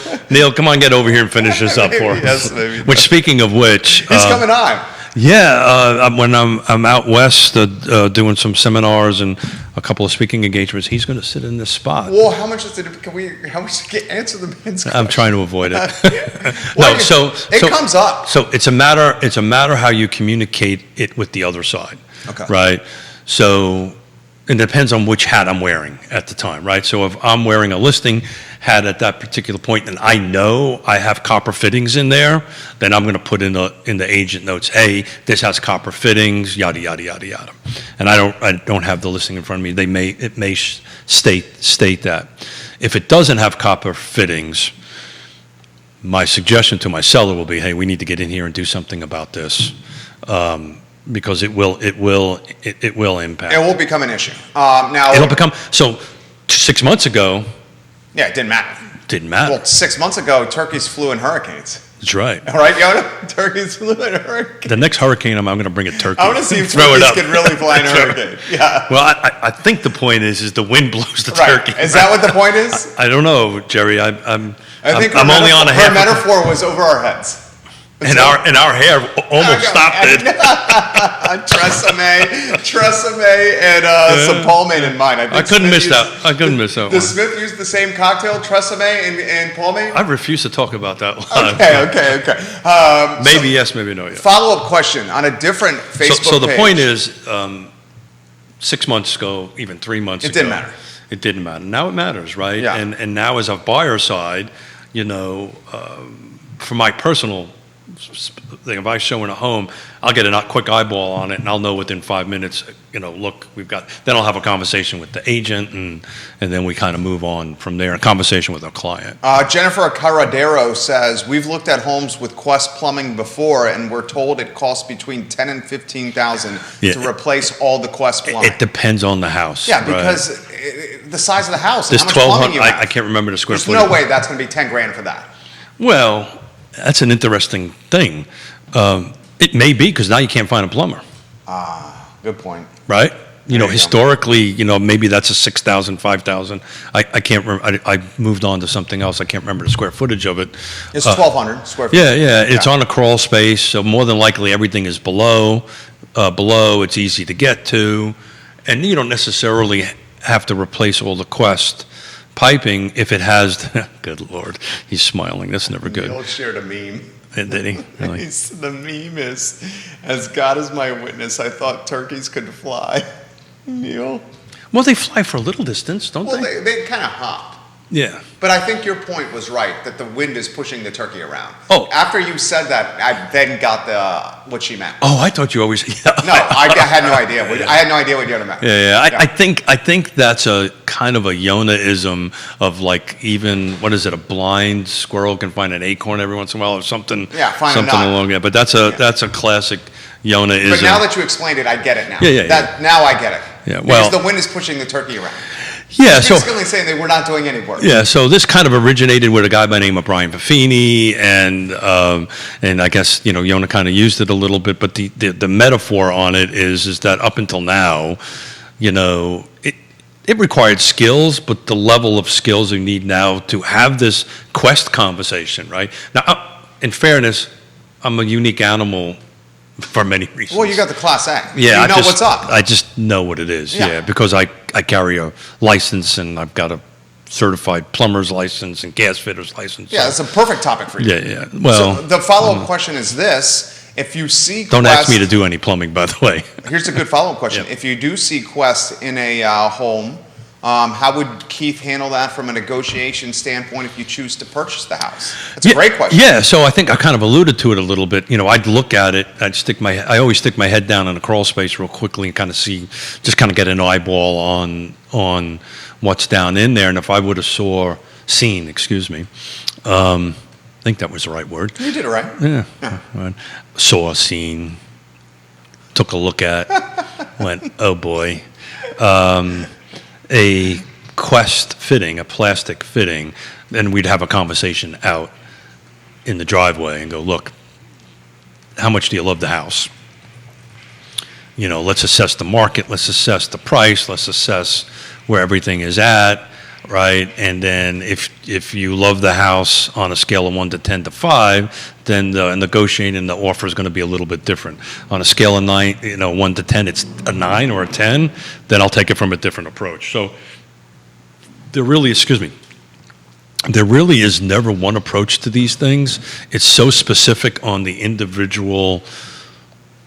[SPEAKER 2] come on, get over here and finish this up for us.
[SPEAKER 1] Yes, maybe.
[SPEAKER 2] Which, speaking of which,
[SPEAKER 1] he's coming on.
[SPEAKER 2] Yeah, when I'm out west doing some seminars and a couple of speaking engagements, he's going to sit in this spot.
[SPEAKER 1] Well, how much answer the man's question?
[SPEAKER 2] I'm trying to avoid it.
[SPEAKER 1] Well, it comes up.
[SPEAKER 2] So it's a matter how you communicate it with the other side.
[SPEAKER 1] Okay.
[SPEAKER 2] Right. So it depends on which hat I'm wearing at the time, right? So if I'm wearing a listing hat at that particular point and I know I have copper fittings in there, then I'm going to put in the agent notes, hey, this has copper fittings, yada yada yada yada. And I don't have the listing in front of me. It may state that. If it doesn't have copper fittings, my suggestion to my seller will be, hey, we need to get in here and do something about this. Because it will impact.
[SPEAKER 1] It will become an issue. Now
[SPEAKER 2] it'll become 6 months ago.
[SPEAKER 1] Yeah, it didn't matter.
[SPEAKER 2] Didn't matter.
[SPEAKER 1] Well, 6 months ago, turkeys flew in hurricanes.
[SPEAKER 2] That's right.
[SPEAKER 1] All right, Yonna? Turkeys flew in hurricanes.
[SPEAKER 2] The next hurricane, I'm going to bring a turkey.
[SPEAKER 1] I want to see if turkeys can really fly in a hurricane. Yeah.
[SPEAKER 2] Well, I think the point is the wind blows the turkey.
[SPEAKER 1] Is that what the point is?
[SPEAKER 2] I don't know, Jerry. I'm
[SPEAKER 1] only on a half. Her metaphor was over our heads.
[SPEAKER 2] And our hair almost stopped it.
[SPEAKER 1] Tresemme, and some pomade in mine.
[SPEAKER 2] I couldn't miss that.
[SPEAKER 1] Does Smith use the same cocktail, Tresemme and pomade?
[SPEAKER 2] I refuse to talk about that live.
[SPEAKER 1] Okay.
[SPEAKER 2] Maybe yes, maybe no. Yeah.
[SPEAKER 1] Follow-up question on a different Facebook page.
[SPEAKER 2] So the point is, 6 months ago, even 3 months ago.
[SPEAKER 1] It didn't matter.
[SPEAKER 2] It didn't matter. Now it matters, right?
[SPEAKER 1] Yeah.
[SPEAKER 2] And now as a buyer side, for my personal thing, if I show in a home, I'll get a quick eyeball on it, and I'll know within 5 minutes, look, then I'll have a conversation with the agent, and then we kind of move on from there, a conversation with our client.
[SPEAKER 1] Jennifer Caradero says, we've looked at homes with Quest Plumbing before, and we're told it costs between $10,000 and $15,000 to replace all the Quest plumbing.
[SPEAKER 2] It depends on the house.
[SPEAKER 1] Yeah, because the size of the house and
[SPEAKER 2] There's
[SPEAKER 1] how much plumbing you have.
[SPEAKER 2] I can't remember the square
[SPEAKER 1] There's
[SPEAKER 2] footage.
[SPEAKER 1] no way that's going to be $10,000 for that.
[SPEAKER 2] Well, that's an interesting thing. It may be, because now you can't find a plumber.
[SPEAKER 1] Good point.
[SPEAKER 2] Right?
[SPEAKER 1] There you
[SPEAKER 2] Historically, maybe that's a 6,000, 5,000. I can't remember. I moved on to something else. I can't remember the square footage of it.
[SPEAKER 1] It's 1,200 square feet.
[SPEAKER 2] Yeah. It's on a crawl space, so more than likely everything is below. It's easy to get to, and you don't necessarily have to replace all the Quest piping if it has. Good Lord, he's smiling. That's never good.
[SPEAKER 1] Neil shared a meme.
[SPEAKER 2] Did he? Really?
[SPEAKER 1] The meme is, as God is my witness, I thought turkeys could fly. Neil?
[SPEAKER 2] Well, they fly for a little distance, don't
[SPEAKER 1] Well,
[SPEAKER 2] they?
[SPEAKER 1] they kind of hop.
[SPEAKER 2] Yeah.
[SPEAKER 1] But I think your point was right, that the wind is pushing the turkey around.
[SPEAKER 2] Oh.
[SPEAKER 1] After you said that, I then got what she meant.
[SPEAKER 2] Oh, I thought you always. Yeah.
[SPEAKER 1] No, I had no idea. I had no idea what Yonna meant.
[SPEAKER 2] Yeah. I think that's a kind of a Yonna-ism of, like, even, what is it, a blind squirrel can find an acorn every once in a while or something.
[SPEAKER 1] Yeah, find a
[SPEAKER 2] something
[SPEAKER 1] nut.
[SPEAKER 2] along that. But that's a classic Yonna-ism.
[SPEAKER 1] But now that you explained it, I get it now.
[SPEAKER 2] Yeah.
[SPEAKER 1] Now I get it.
[SPEAKER 2] Yeah, well-
[SPEAKER 1] because the wind is pushing the turkey around.
[SPEAKER 2] Yeah, so
[SPEAKER 1] Basically saying that we're not doing any work.
[SPEAKER 2] yeah, so this kind of originated with a guy by the name of Brian Buffini, and I guess Yonna kind of used it a little bit, but the metaphor on it is that up until now, it required skills, but the level of skills you need now to have this Quest conversation, right? Now, in fairness, I'm a unique animal for many reasons.
[SPEAKER 1] Well, you got the Class A.
[SPEAKER 2] Yeah,
[SPEAKER 1] you know what's up.
[SPEAKER 2] I just know what it is.
[SPEAKER 1] Yeah.
[SPEAKER 2] Yeah, because I carry a license, and I've got a certified plumber's license and gas fitter's license.
[SPEAKER 1] Yeah, it's a perfect topic for you.
[SPEAKER 2] Yeah. Well,
[SPEAKER 1] So the follow-up question is this: if you see
[SPEAKER 2] don't
[SPEAKER 1] Quest,
[SPEAKER 2] ask me to do any plumbing, by the way.
[SPEAKER 1] Here's a good follow-up question:
[SPEAKER 2] Yeah.
[SPEAKER 1] if you do see Quest in a home, how would Keith handle that from a negotiation standpoint if you choose to purchase the house? That's a great question.
[SPEAKER 2] Yeah, so I think I kind of alluded to it a little bit. I'd look at it. I always stick my head down in a crawl space real quickly and kind of just kind of get an eyeball on what's down in there. And if I would have seen, I think that was the right word.
[SPEAKER 1] You did it right.
[SPEAKER 2] Yeah. Right. Seen, took a look at, went, oh boy. A Quest fitting, a plastic fitting, then we'd have a conversation out in the driveway and go, look, how much do you love the house? Let's assess the market, let's assess the price, let's assess where everything is at, right? And then if you love the house on a scale of 1 to 10 to 5, then the negotiating the offer is going to be a little bit different. On a scale of 1 to 10, it's a 9 or a 10, then I'll take it from a different approach. So there really is never one approach to these things. It's so specific on the individual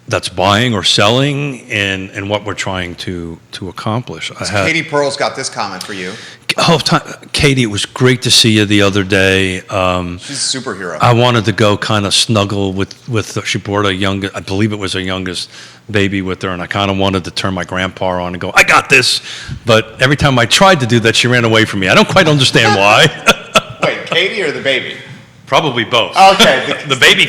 [SPEAKER 2] that's buying or selling and what we're trying to accomplish.
[SPEAKER 1] Katie Pearl's got this comment for you.
[SPEAKER 2] Katie, it was great to see you the other day.
[SPEAKER 1] She's a superhero.
[SPEAKER 2] I wanted to go kind of snuggle with she brought I believe it was her youngest baby with her, and I kind of wanted to turn my grandpa on and go, I got this. But every time I tried to do that, she ran away from me. I don't quite understand why.
[SPEAKER 1] Wait, Katie or the baby?
[SPEAKER 2] Probably both.
[SPEAKER 1] Okay.
[SPEAKER 2] The baby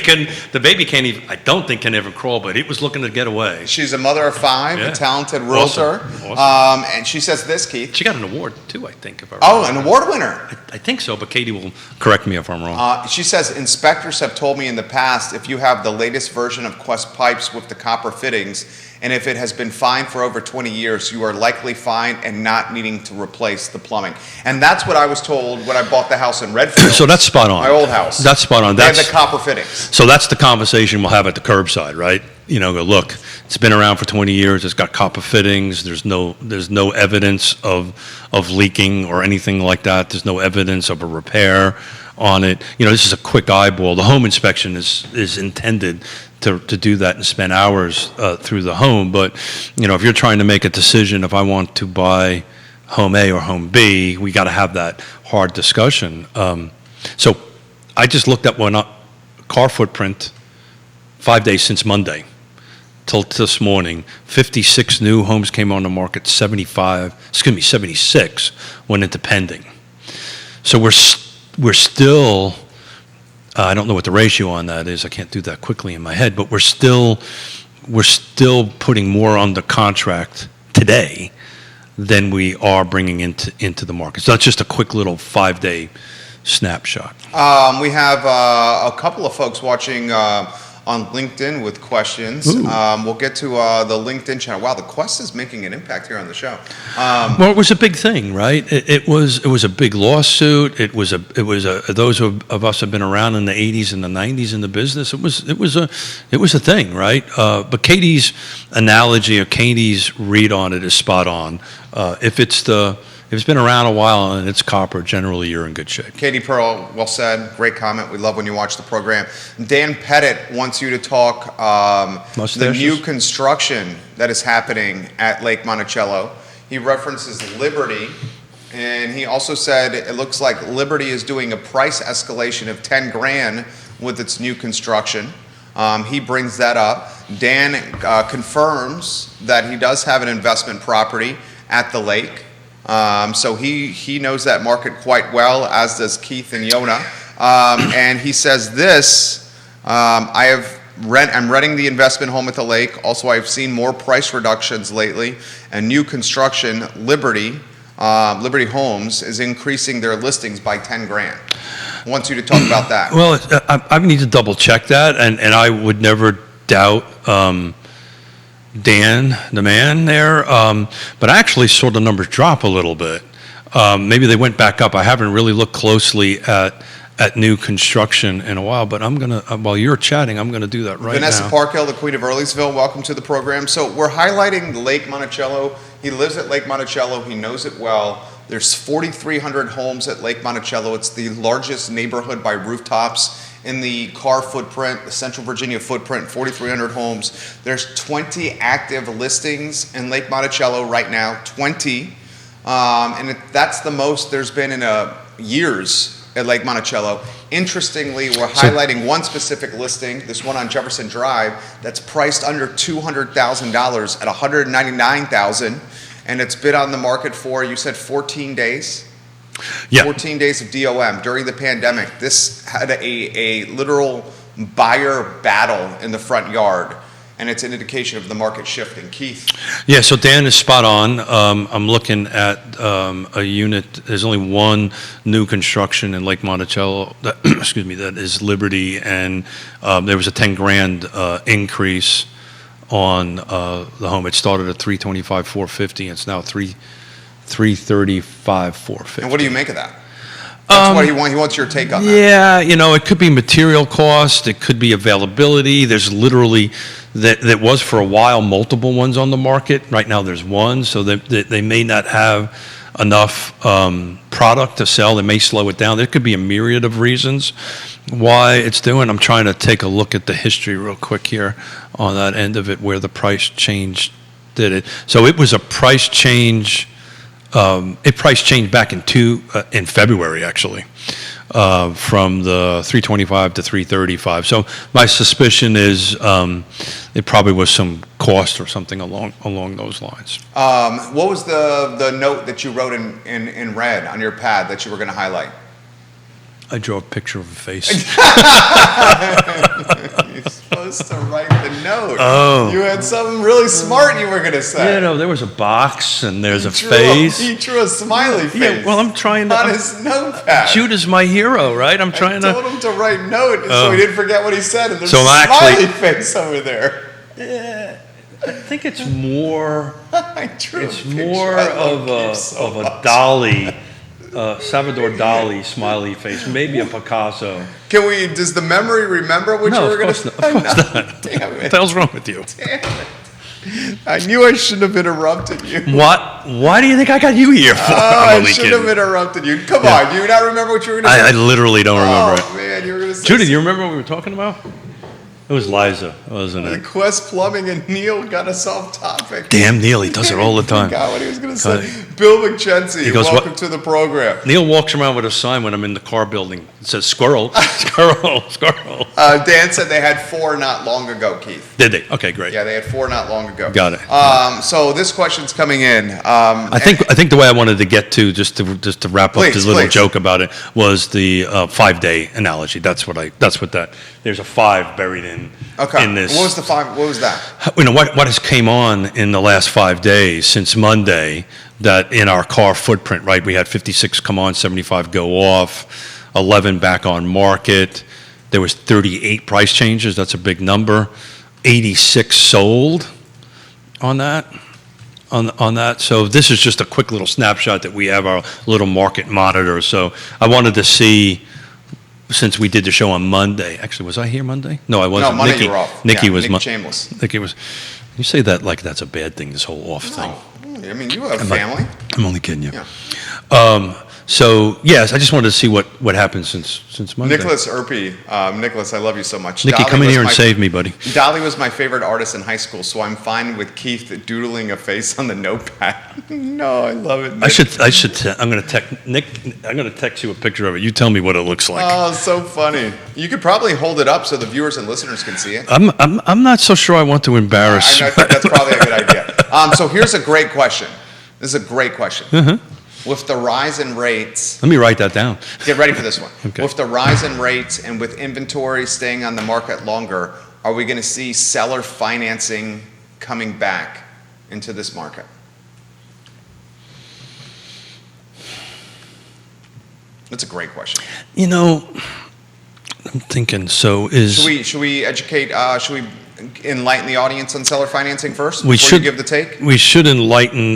[SPEAKER 2] can't even, I don't think can ever crawl, but it was looking to get away.
[SPEAKER 1] She's a mother of 5,
[SPEAKER 2] Yeah.
[SPEAKER 1] a talented realtor.
[SPEAKER 2] Awesome.
[SPEAKER 1] And she says this, Keith.
[SPEAKER 2] She got an award too, I think. If I
[SPEAKER 1] Oh,
[SPEAKER 2] remember.
[SPEAKER 1] an award winner.
[SPEAKER 2] I think so, but Katie will correct me if I'm wrong.
[SPEAKER 1] She says, inspectors have told me in the past if you have the latest version of Quest pipes with the copper fittings, and if it has been fine for over 20 years, you are likely fine and not needing to replace the plumbing. And that's what I was told when I bought the house in Redfield.
[SPEAKER 2] So that's spot on.
[SPEAKER 1] My old house.
[SPEAKER 2] That's spot on.
[SPEAKER 1] They had
[SPEAKER 2] That's
[SPEAKER 1] the copper fittings.
[SPEAKER 2] So that's the conversation we'll have at the curbside, right? Go, look, it's been around for 20 years. It's got copper fittings. There's no evidence of leaking or anything like that. There's no evidence of a repair on it. This is a quick eyeball. The home inspection is intended to do that and spend hours through the home. But, if you're trying to make a decision, if I want to buy home A or home B, we got to have that hard discussion. So I just looked up car footprint 5 days since Monday till this morning. 56 new homes came on the market, 76 went into pending. So we're still, I don't know what the ratio on that is. I can't do that quickly in my head, but we're still putting more on the contract today than we are bringing into the market. So that's just a quick little 5-day snapshot.
[SPEAKER 1] We have a couple of folks watching on LinkedIn with questions. We'll get to the LinkedIn channel. Wow, the Quest is making an impact here on the show.
[SPEAKER 2] Well, it was a big thing, right? It was a big lawsuit. It was those of us who have been around in the 80s and the 90s in the business. It was a thing, right? But Katie's analogy or Katie's read on it is spot on. If it's been around a while and it's copper, generally you're in good shape.
[SPEAKER 1] Katie Pearl, well said. Great comment. We love when you watch the program. Dan Pettit wants you to talk the new construction that is happening at Lake Monticello. He references Liberty, and he also said it looks like Liberty is doing a price escalation of $10,000 with its new construction. He brings that up. Dan confirms that he does have an investment property at the lake. So he knows that market quite well, as does Keith and Yonna. And he says this, I'm renting the investment home at the lake. Also, I've seen more price reductions lately, and new construction, Liberty Homes, is increasing their listings by $10,000. I want you to talk about that.
[SPEAKER 2] Well, I need to double check that, and I would never doubt Dan, the man there, but I actually saw the numbers drop a little bit. Maybe they went back up. I haven't really looked closely at new construction in a while, but I'm gonna, while you're chatting, I'm gonna do that right
[SPEAKER 1] Vanessa
[SPEAKER 2] now.
[SPEAKER 1] Parkhill, the Queen of Earlysville, welcome to the program. So we're highlighting Lake Monticello. He lives at Lake Monticello. He knows it well. There's 4,300 homes at Lake Monticello. It's the largest neighborhood by rooftops in the car footprint, the Central Virginia footprint, 4,300 homes. There's 20 active listings in Lake Monticello right now, 20. And that's the most there's been in years at Lake Monticello. Interestingly, we're highlighting one specific listing, this one on Jefferson Drive, that's priced under $200,000 at $199,000, and it's been on the market for, you said 14 days?
[SPEAKER 2] Yeah.
[SPEAKER 1] 14 days of DOM. During the pandemic, this had a literal buyer battle in the front yard, and it's an indication of the market shifting. Keith?
[SPEAKER 2] Yeah, so Dan is spot on. I'm looking at a unit. There's only one new construction in Lake Monticello, that, excuse me, that is Liberty, and there was a $10,000 increase on the home. It started at $325,450, and it's now $335,450.
[SPEAKER 1] And what do you make of that? That's what he wants your take on that.
[SPEAKER 2] Yeah, it could be material cost, it could be availability. There's literally, that was for a while multiple ones on the market. Right now there's one, so they may not have enough product to sell. They may slow it down. There could be a myriad of reasons why it's doing. I'm trying to take a look at the history real quick here on that end of it, where the price change did it. So it was a price change. It price changed back in February, actually, from the 325 to 335. So my suspicion is it probably was some cost or something along those lines.
[SPEAKER 1] What was the note that you wrote in red on your pad that you were going to highlight?
[SPEAKER 2] I drew a picture of a face.
[SPEAKER 1] You're supposed to write the note. Oh. You had something really smart you were going to say.
[SPEAKER 2] Yeah, no, there was a box and there's a face.
[SPEAKER 1] He drew a smiley face.
[SPEAKER 2] Yeah, well, I'm trying to.
[SPEAKER 1] On his notepad.
[SPEAKER 2] Judah's my hero, right? I told
[SPEAKER 1] him to write note so he didn't forget what he said. And there's
[SPEAKER 2] so
[SPEAKER 1] a smiley face over there.
[SPEAKER 2] Yeah. I think it's more.
[SPEAKER 1] It's
[SPEAKER 2] more of a Dali. Salvador Dali smiley face, maybe a Picasso.
[SPEAKER 1] Does the memory remember what you were going to say?
[SPEAKER 2] Of course not.
[SPEAKER 1] Damn it.
[SPEAKER 2] What the hell's wrong with you?
[SPEAKER 1] Damn it. I knew I shouldn't have interrupted you.
[SPEAKER 2] What? Why do you think I got you here for?
[SPEAKER 1] I should have interrupted you. Come on, do you not remember what you were going to say?
[SPEAKER 2] I literally don't remember it.
[SPEAKER 1] Oh, man, you were going to say
[SPEAKER 2] Judah, do you remember what we were talking about? It was Liza, wasn't it?
[SPEAKER 1] Quest Plumbing and Neil got us off topic.
[SPEAKER 2] Damn, Neil, he does it all the time.
[SPEAKER 1] Forgot what he was going to say. Bill McChency,
[SPEAKER 2] He goes,
[SPEAKER 1] welcome
[SPEAKER 2] "What?"
[SPEAKER 1] to the program.
[SPEAKER 2] Neil walks around with a sign when I'm in the car building. It says squirrel, squirrel, squirrel.
[SPEAKER 1] Dan said they had 4 not long ago, Keith.
[SPEAKER 2] Did they? Okay, great.
[SPEAKER 1] Yeah, they had 4 not long ago.
[SPEAKER 2] Got it.
[SPEAKER 1] So this question's coming in.
[SPEAKER 2] I think the way I wanted to get to just to wrap up
[SPEAKER 1] Please,
[SPEAKER 2] this little
[SPEAKER 1] please.
[SPEAKER 2] joke about it was the 5-day analogy. That's what that. There's a 5 buried in this.
[SPEAKER 1] What was the 5? What was that?
[SPEAKER 2] You know what has came on in the last 5 days since Monday, that in our car footprint, right? We had 56 come on, 75 go off, 11 back on market. There was 38 price changes. That's a big number. 86 sold on that. On that. So this is just a quick little snapshot that we have our little market monitor. So I wanted to see, since we did the show on Monday. Actually, was I here Monday? No, I wasn't.
[SPEAKER 1] No, Monday
[SPEAKER 2] Nikki,
[SPEAKER 1] you were off.
[SPEAKER 2] Nikki was
[SPEAKER 1] Nick Chambliss.
[SPEAKER 2] Nikki was. You say that like that's a bad thing, this whole off thing.
[SPEAKER 1] I mean, you have family.
[SPEAKER 2] I'm only kidding you.
[SPEAKER 1] Yeah.
[SPEAKER 2] So yes, I just wanted to see what happened since Monday.
[SPEAKER 1] Nicholas Erpe. Nicholas, I love you so much.
[SPEAKER 2] Nikki,
[SPEAKER 1] Dolly
[SPEAKER 2] come in
[SPEAKER 1] was
[SPEAKER 2] here and
[SPEAKER 1] my-
[SPEAKER 2] save me, buddy.
[SPEAKER 1] Dolly was my favorite artist in high school, so I'm fine with Keith doodling a face on the notepad. No, I love it. Nick.
[SPEAKER 2] I'm gonna text Nick. I'm gonna text you a picture of it. You tell me what it looks like.
[SPEAKER 1] Oh, so funny. You could probably hold it up so the viewers and listeners can see it.
[SPEAKER 2] I'm not so sure I want to embarrass.
[SPEAKER 1] I think that's probably a good idea. So here's a great question. This is a great question. With the rise in rates,
[SPEAKER 2] Let me write that down.
[SPEAKER 1] get ready for this one.
[SPEAKER 2] Okay.
[SPEAKER 1] With the rise in rates and with inventory staying on the market longer, are we going to see seller financing coming back into this market? That's a great question.
[SPEAKER 2] You know, I'm thinking. So is
[SPEAKER 1] Should we educate? Should we enlighten the audience on seller financing first?
[SPEAKER 2] We
[SPEAKER 1] before
[SPEAKER 2] should
[SPEAKER 1] you give the take.
[SPEAKER 2] We should enlighten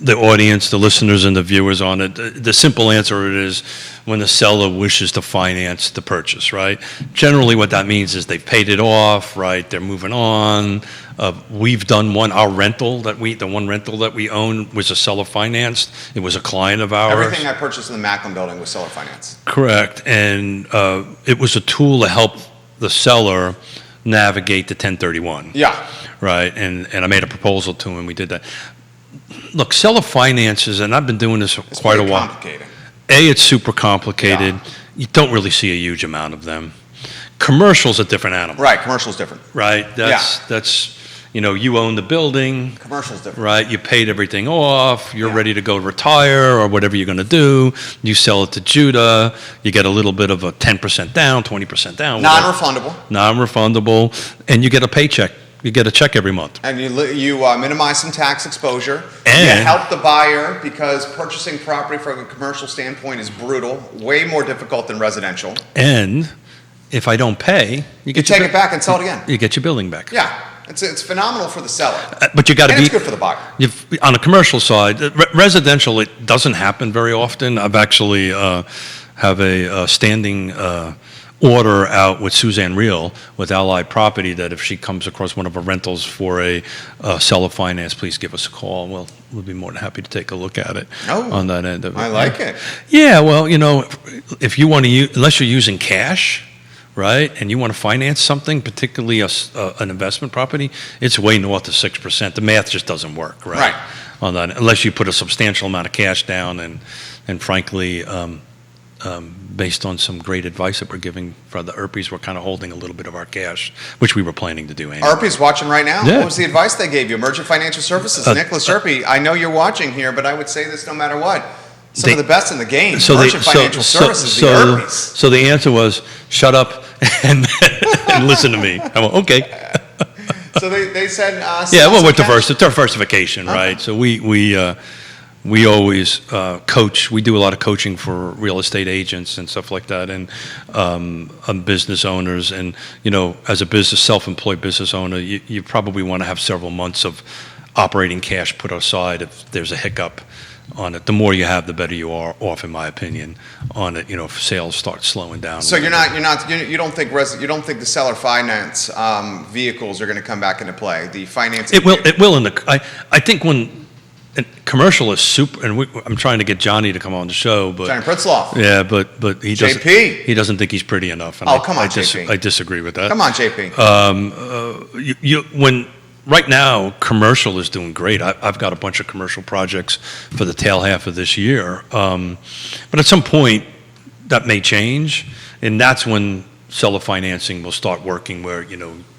[SPEAKER 2] the audience, the listeners, and the viewers on it. The simple answer is when the seller wishes to finance the purchase, right? Generally, what that means is they've paid it off, right? They're moving on. We've done one. Our rental the one rental that we own was a seller financed. It was a client of ours.
[SPEAKER 1] Everything I purchased in the Macklin building was seller finance.
[SPEAKER 2] Correct, and it was a tool to help the seller navigate the 1031.
[SPEAKER 1] Yeah.
[SPEAKER 2] Right, and I made a proposal to him. We did that. Look, seller finances, and I've been doing this for
[SPEAKER 1] It's
[SPEAKER 2] quite a
[SPEAKER 1] pretty
[SPEAKER 2] while.
[SPEAKER 1] complicated.
[SPEAKER 2] It's super complicated.
[SPEAKER 1] Yeah.
[SPEAKER 2] You don't really see a huge amount of them. Commercial's a different animal.
[SPEAKER 1] Right. Commercial's different.
[SPEAKER 2] Right. That's you own the building.
[SPEAKER 1] Commercial's different.
[SPEAKER 2] Right. You paid everything off. You're
[SPEAKER 1] Yeah.
[SPEAKER 2] ready to go retire or whatever you're going to do. You sell it to Judah. You get a little bit of a 10% down, 20% down. whatever.
[SPEAKER 1] Non-refundable.
[SPEAKER 2] Non-refundable, and you get a paycheck. You get a check every month.
[SPEAKER 1] And you minimize some tax exposure.
[SPEAKER 2] And-
[SPEAKER 1] you help the buyer because purchasing property from a commercial standpoint is brutal, way more difficult than residential.
[SPEAKER 2] And if I don't pay,
[SPEAKER 1] You take it back and sell it again.
[SPEAKER 2] You get your building back.
[SPEAKER 1] Yeah, it's phenomenal for the seller,
[SPEAKER 2] But you got to
[SPEAKER 1] and
[SPEAKER 2] be.
[SPEAKER 1] it's good for the buyer.
[SPEAKER 2] On a commercial side, residential, it doesn't happen very often. I've actually have a standing order out with Suzanne Reel with Allied Property that if she comes across one of our rentals for a seller finance, please give us a call. We'll be more than happy to take a look at it on that end of it.
[SPEAKER 1] I like it.
[SPEAKER 2] Yeah, well, if you want to use, unless you're using cash, right, and you want to finance something, particularly an investment property, it's way north of 6%. The math just doesn't work, right?
[SPEAKER 1] Right.
[SPEAKER 2] On that, unless you put a substantial amount of cash down, and frankly, based on some great advice that we're giving for the Erpies, we're kind of holding a little bit of our cash, which we were planning to do anyway.
[SPEAKER 1] Erpe's watching right now.
[SPEAKER 2] Yeah.
[SPEAKER 1] What was the advice they gave you? Emergent Financial Services, Nicholas Erpe. I know you're watching here, but I would say this no matter what. Some of the best in the game. Emergent Financial Services, the Erpe's.
[SPEAKER 2] So the answer was, shut up and listen to me. I went, okay.
[SPEAKER 1] So they said,
[SPEAKER 2] Yeah, well,
[SPEAKER 1] sell
[SPEAKER 2] we're
[SPEAKER 1] some cash?
[SPEAKER 2] diversification, right? So we always coach. We do a lot of coaching for real estate agents and stuff like that, and business owners. And as a self-employed business owner, you probably want to have several months of operating cash put aside if there's a hiccup on it. The more you have, the better you are off, in my opinion, on it. If sales start slowing down.
[SPEAKER 1] So you don't think the seller finance vehicles are going to come back into play? The financing.
[SPEAKER 2] It will. It will. I think when and commercial is super, and I'm trying to get Johnny to come on the show, but
[SPEAKER 1] Johnny Pritzloff.
[SPEAKER 2] yeah, but he doesn't.
[SPEAKER 1] JP.
[SPEAKER 2] He doesn't think he's pretty enough. And
[SPEAKER 1] Come on, JP.
[SPEAKER 2] I disagree with that.
[SPEAKER 1] Come on, JP.
[SPEAKER 2] When right now commercial is doing great. I've got a bunch of commercial projects for the tail half of this year, but at some point that may change, and that's when seller financing will start working. Where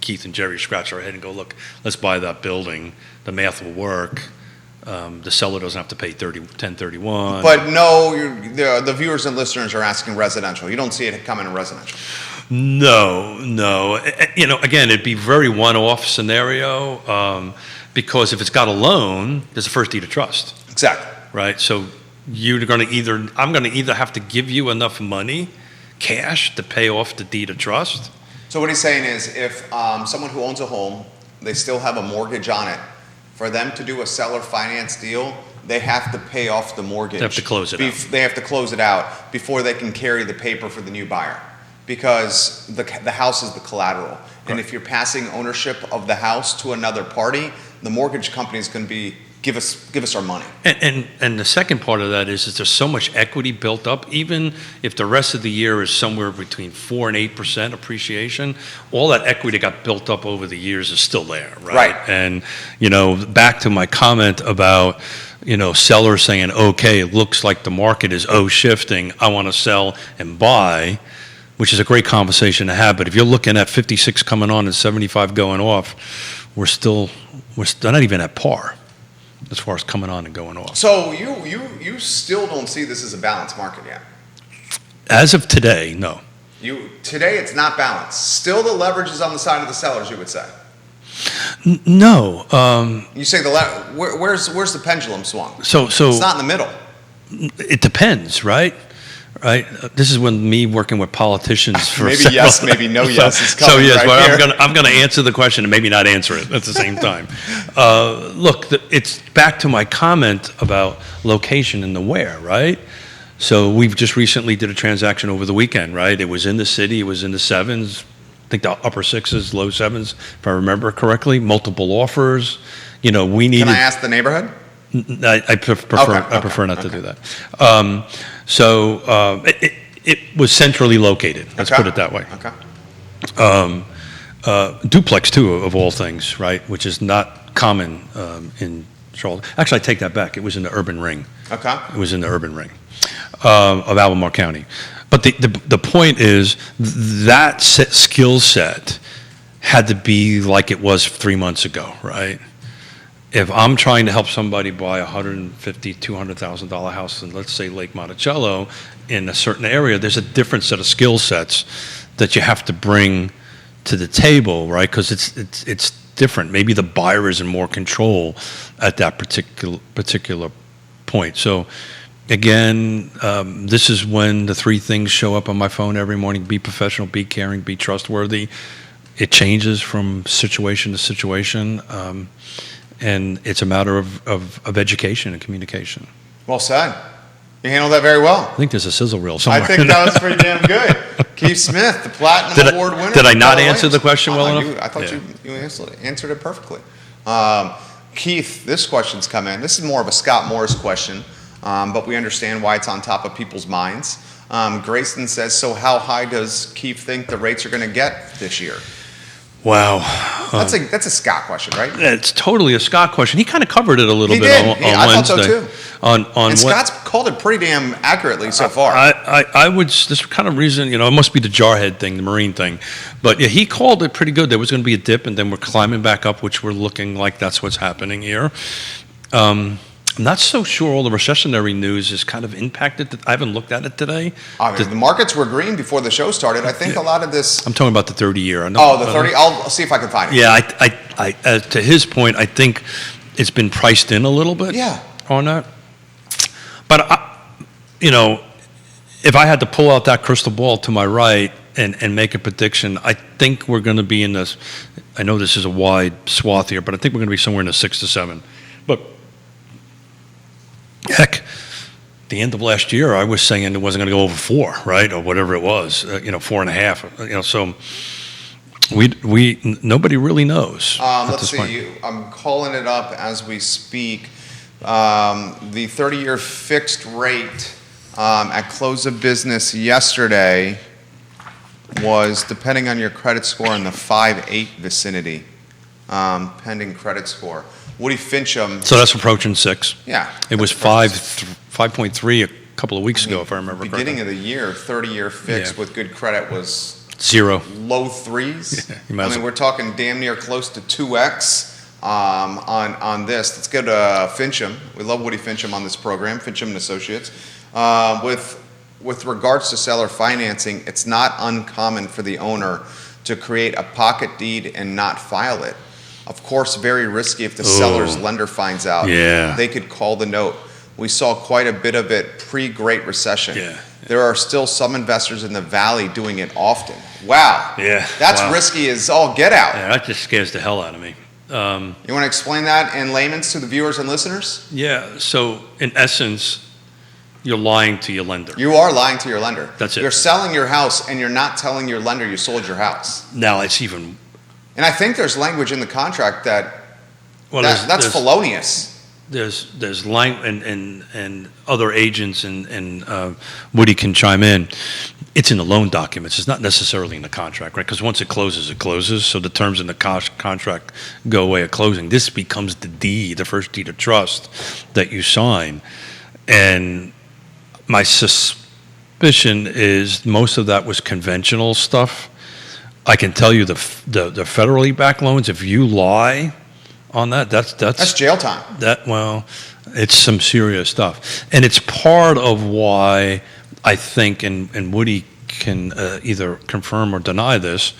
[SPEAKER 2] Keith and Jerry scratch our head and go, look, let's buy that building. The math will work. The seller doesn't have to pay 1031.
[SPEAKER 1] But no, the viewers and listeners are asking residential. You don't see it coming in residential.
[SPEAKER 2] No. Again, it'd be very one-off scenario because if it's got a loan, there's a first deed of trust.
[SPEAKER 1] Exactly.
[SPEAKER 2] Right. So I'm going to either have to give you enough money, cash, to pay off the deed of trust.
[SPEAKER 1] So what he's saying is, if someone who owns a home, they still have a mortgage on it, for them to do a seller finance deal, they have to pay off the mortgage.
[SPEAKER 2] They have to close it out.
[SPEAKER 1] They have to close it out before they can carry the paper for the new buyer, because the house is the collateral. And if you're passing ownership of the house to another party, the mortgage company is going to be give us our money.
[SPEAKER 2] And the second part of that is there's so much equity built up. Even if the rest of the year is somewhere between 4% and 8% appreciation, all that equity got built up over the years is still there, right? And back to my comment about sellers saying, okay, it looks like the market is shifting. I want to sell and buy, which is a great conversation to have. But if you're looking at 56 coming on and 75 going off, we're not even at par as far as coming on and going off.
[SPEAKER 1] So you still don't see this as a balanced market yet?
[SPEAKER 2] As of today, no.
[SPEAKER 1] Today it's not balanced. Still the leverage is on the side of the sellers, you would say?
[SPEAKER 2] No.
[SPEAKER 1] You say where's the pendulum swung?
[SPEAKER 2] So
[SPEAKER 1] it's not in the middle.
[SPEAKER 2] It depends, right? Right. This is when me working with politicians for
[SPEAKER 1] maybe yes, maybe no yes is coming.
[SPEAKER 2] So yes,
[SPEAKER 1] right
[SPEAKER 2] well,
[SPEAKER 1] here.
[SPEAKER 2] I'm going to answer the question and maybe not answer it at the same time. Look, it's back to my comment about location and the where, right? So we've just recently did a transaction over the weekend, right? It was in the city. It was in the sevens. I think the upper sixes, low sevens, if I remember correctly. Multiple offers. We needed.
[SPEAKER 1] Can I ask the neighborhood?
[SPEAKER 2] I prefer not to do that. So it was centrally located. Let's put it that way.
[SPEAKER 1] Okay.
[SPEAKER 2] Duplex too, of all things, right? Which is not common in Charlotte. Actually, I take that back. It was in the urban ring.
[SPEAKER 1] Okay.
[SPEAKER 2] It was in the urban ring of Albemarle County. But the point is that skill set had to be like it was 3 months ago, right? If I'm trying to help somebody buy $150,000, $200,000 house in, let's say, Lake Monticello in a certain area, there's a different set of skill sets that you have to bring to the table, right? Because it's different. Maybe the buyer is in more control at that particular point. So, again, this is when the three things show up on my phone every morning: be professional, be caring, be trustworthy. It changes from situation to situation. And it's a matter of education and communication.
[SPEAKER 1] Well said. You handled that very well.
[SPEAKER 2] I think there's a sizzle reel somewhere.
[SPEAKER 1] I think that was pretty damn good. Keith Smith, the Platinum Award winner.
[SPEAKER 2] Did I not answer the question well enough?
[SPEAKER 1] I thought you answered it perfectly. Keith, this question's come in. This is more of a Scott Morris question, but we understand why it's on top of people's minds. Grayson says, so how high does Keith think the rates are going to get this year?
[SPEAKER 2] Wow.
[SPEAKER 1] That's a Scott question, right?
[SPEAKER 2] It's totally a Scott question. He kind of covered it a little bit on Wednesday.
[SPEAKER 1] I thought so too. And Scott's called it pretty damn accurately so far.
[SPEAKER 2] I would, this kind of reason, it must be the jarhead thing, the marine thing. But yeah, he called it pretty good. There was going to be a dip, and then we're climbing back up, which we're looking like that's what's happening here. I'm not so sure all the recessionary news is kind of impacted. I haven't looked at it today.
[SPEAKER 1] The markets were green before the show started. I think a lot of this.
[SPEAKER 2] I'm talking about the 30-year.
[SPEAKER 1] The 30. I'll see if I can find it.
[SPEAKER 2] Yeah, I to his point, I think it's been priced in a little bit.
[SPEAKER 1] Yeah.
[SPEAKER 2] On that. But if I had to pull out that crystal ball to my right and make a prediction, I think we're going to be in this. I know this is a wide swath here, but I think we're going to be somewhere in the 6 to 7. But heck, the end of last year, I was saying it wasn't going to go over 4, right, or whatever it was, 4.5. So nobody really knows.
[SPEAKER 1] Let's see. I'm calling it up as we speak. The 30-year fixed rate at close of business yesterday was, depending on your credit score, in the 5.8 vicinity, pending credit score. Woody Fincham.
[SPEAKER 2] So that's approaching 6.
[SPEAKER 1] Yeah.
[SPEAKER 2] It was 5.3 a couple of weeks ago, if I remember correctly.
[SPEAKER 1] Beginning of the year, 30-year fixed with good credit was
[SPEAKER 2] 0.
[SPEAKER 1] low 3s.
[SPEAKER 2] Yeah,
[SPEAKER 1] I mean, we're talking damn near close to 2x on this. Let's go to Fincham. We love Woody Fincham on this program, Fincham and Associates. With regards to seller financing, it's not uncommon for the owner to create a pocket deed and not file it. Of course, very risky if the seller's lender finds out.
[SPEAKER 2] Yeah.
[SPEAKER 1] They could call the note. We saw quite a bit of it pre-Great Recession.
[SPEAKER 2] Yeah.
[SPEAKER 1] There are still some investors in the Valley doing it often. Wow.
[SPEAKER 2] Yeah.
[SPEAKER 1] That's
[SPEAKER 2] Wow.
[SPEAKER 1] risky as all get out.
[SPEAKER 2] Yeah, that just scares the hell out of me.
[SPEAKER 1] You want to explain that in layman's to the viewers and listeners?
[SPEAKER 2] Yeah, so in essence, you're lying to your lender.
[SPEAKER 1] You are lying to your lender.
[SPEAKER 2] That's it.
[SPEAKER 1] You're selling your house and you're not telling your lender you sold your house.
[SPEAKER 2] Now, it's even...
[SPEAKER 1] And I think there's language in the contract that's
[SPEAKER 2] there's
[SPEAKER 1] felonious.
[SPEAKER 2] There's and other agents and Woody can chime in. It's in the loan documents. It's not necessarily in the contract, right? Because once it closes, it closes. So the terms in the contract go away at closing. This becomes the deed, the first deed of trust that you sign. And my suspicion is most of that was conventional stuff. I can tell you the federally backed loans, if you lie on that, that's
[SPEAKER 1] jail time.
[SPEAKER 2] It's some serious stuff. And it's part of why I think, and Woody can either confirm or deny this,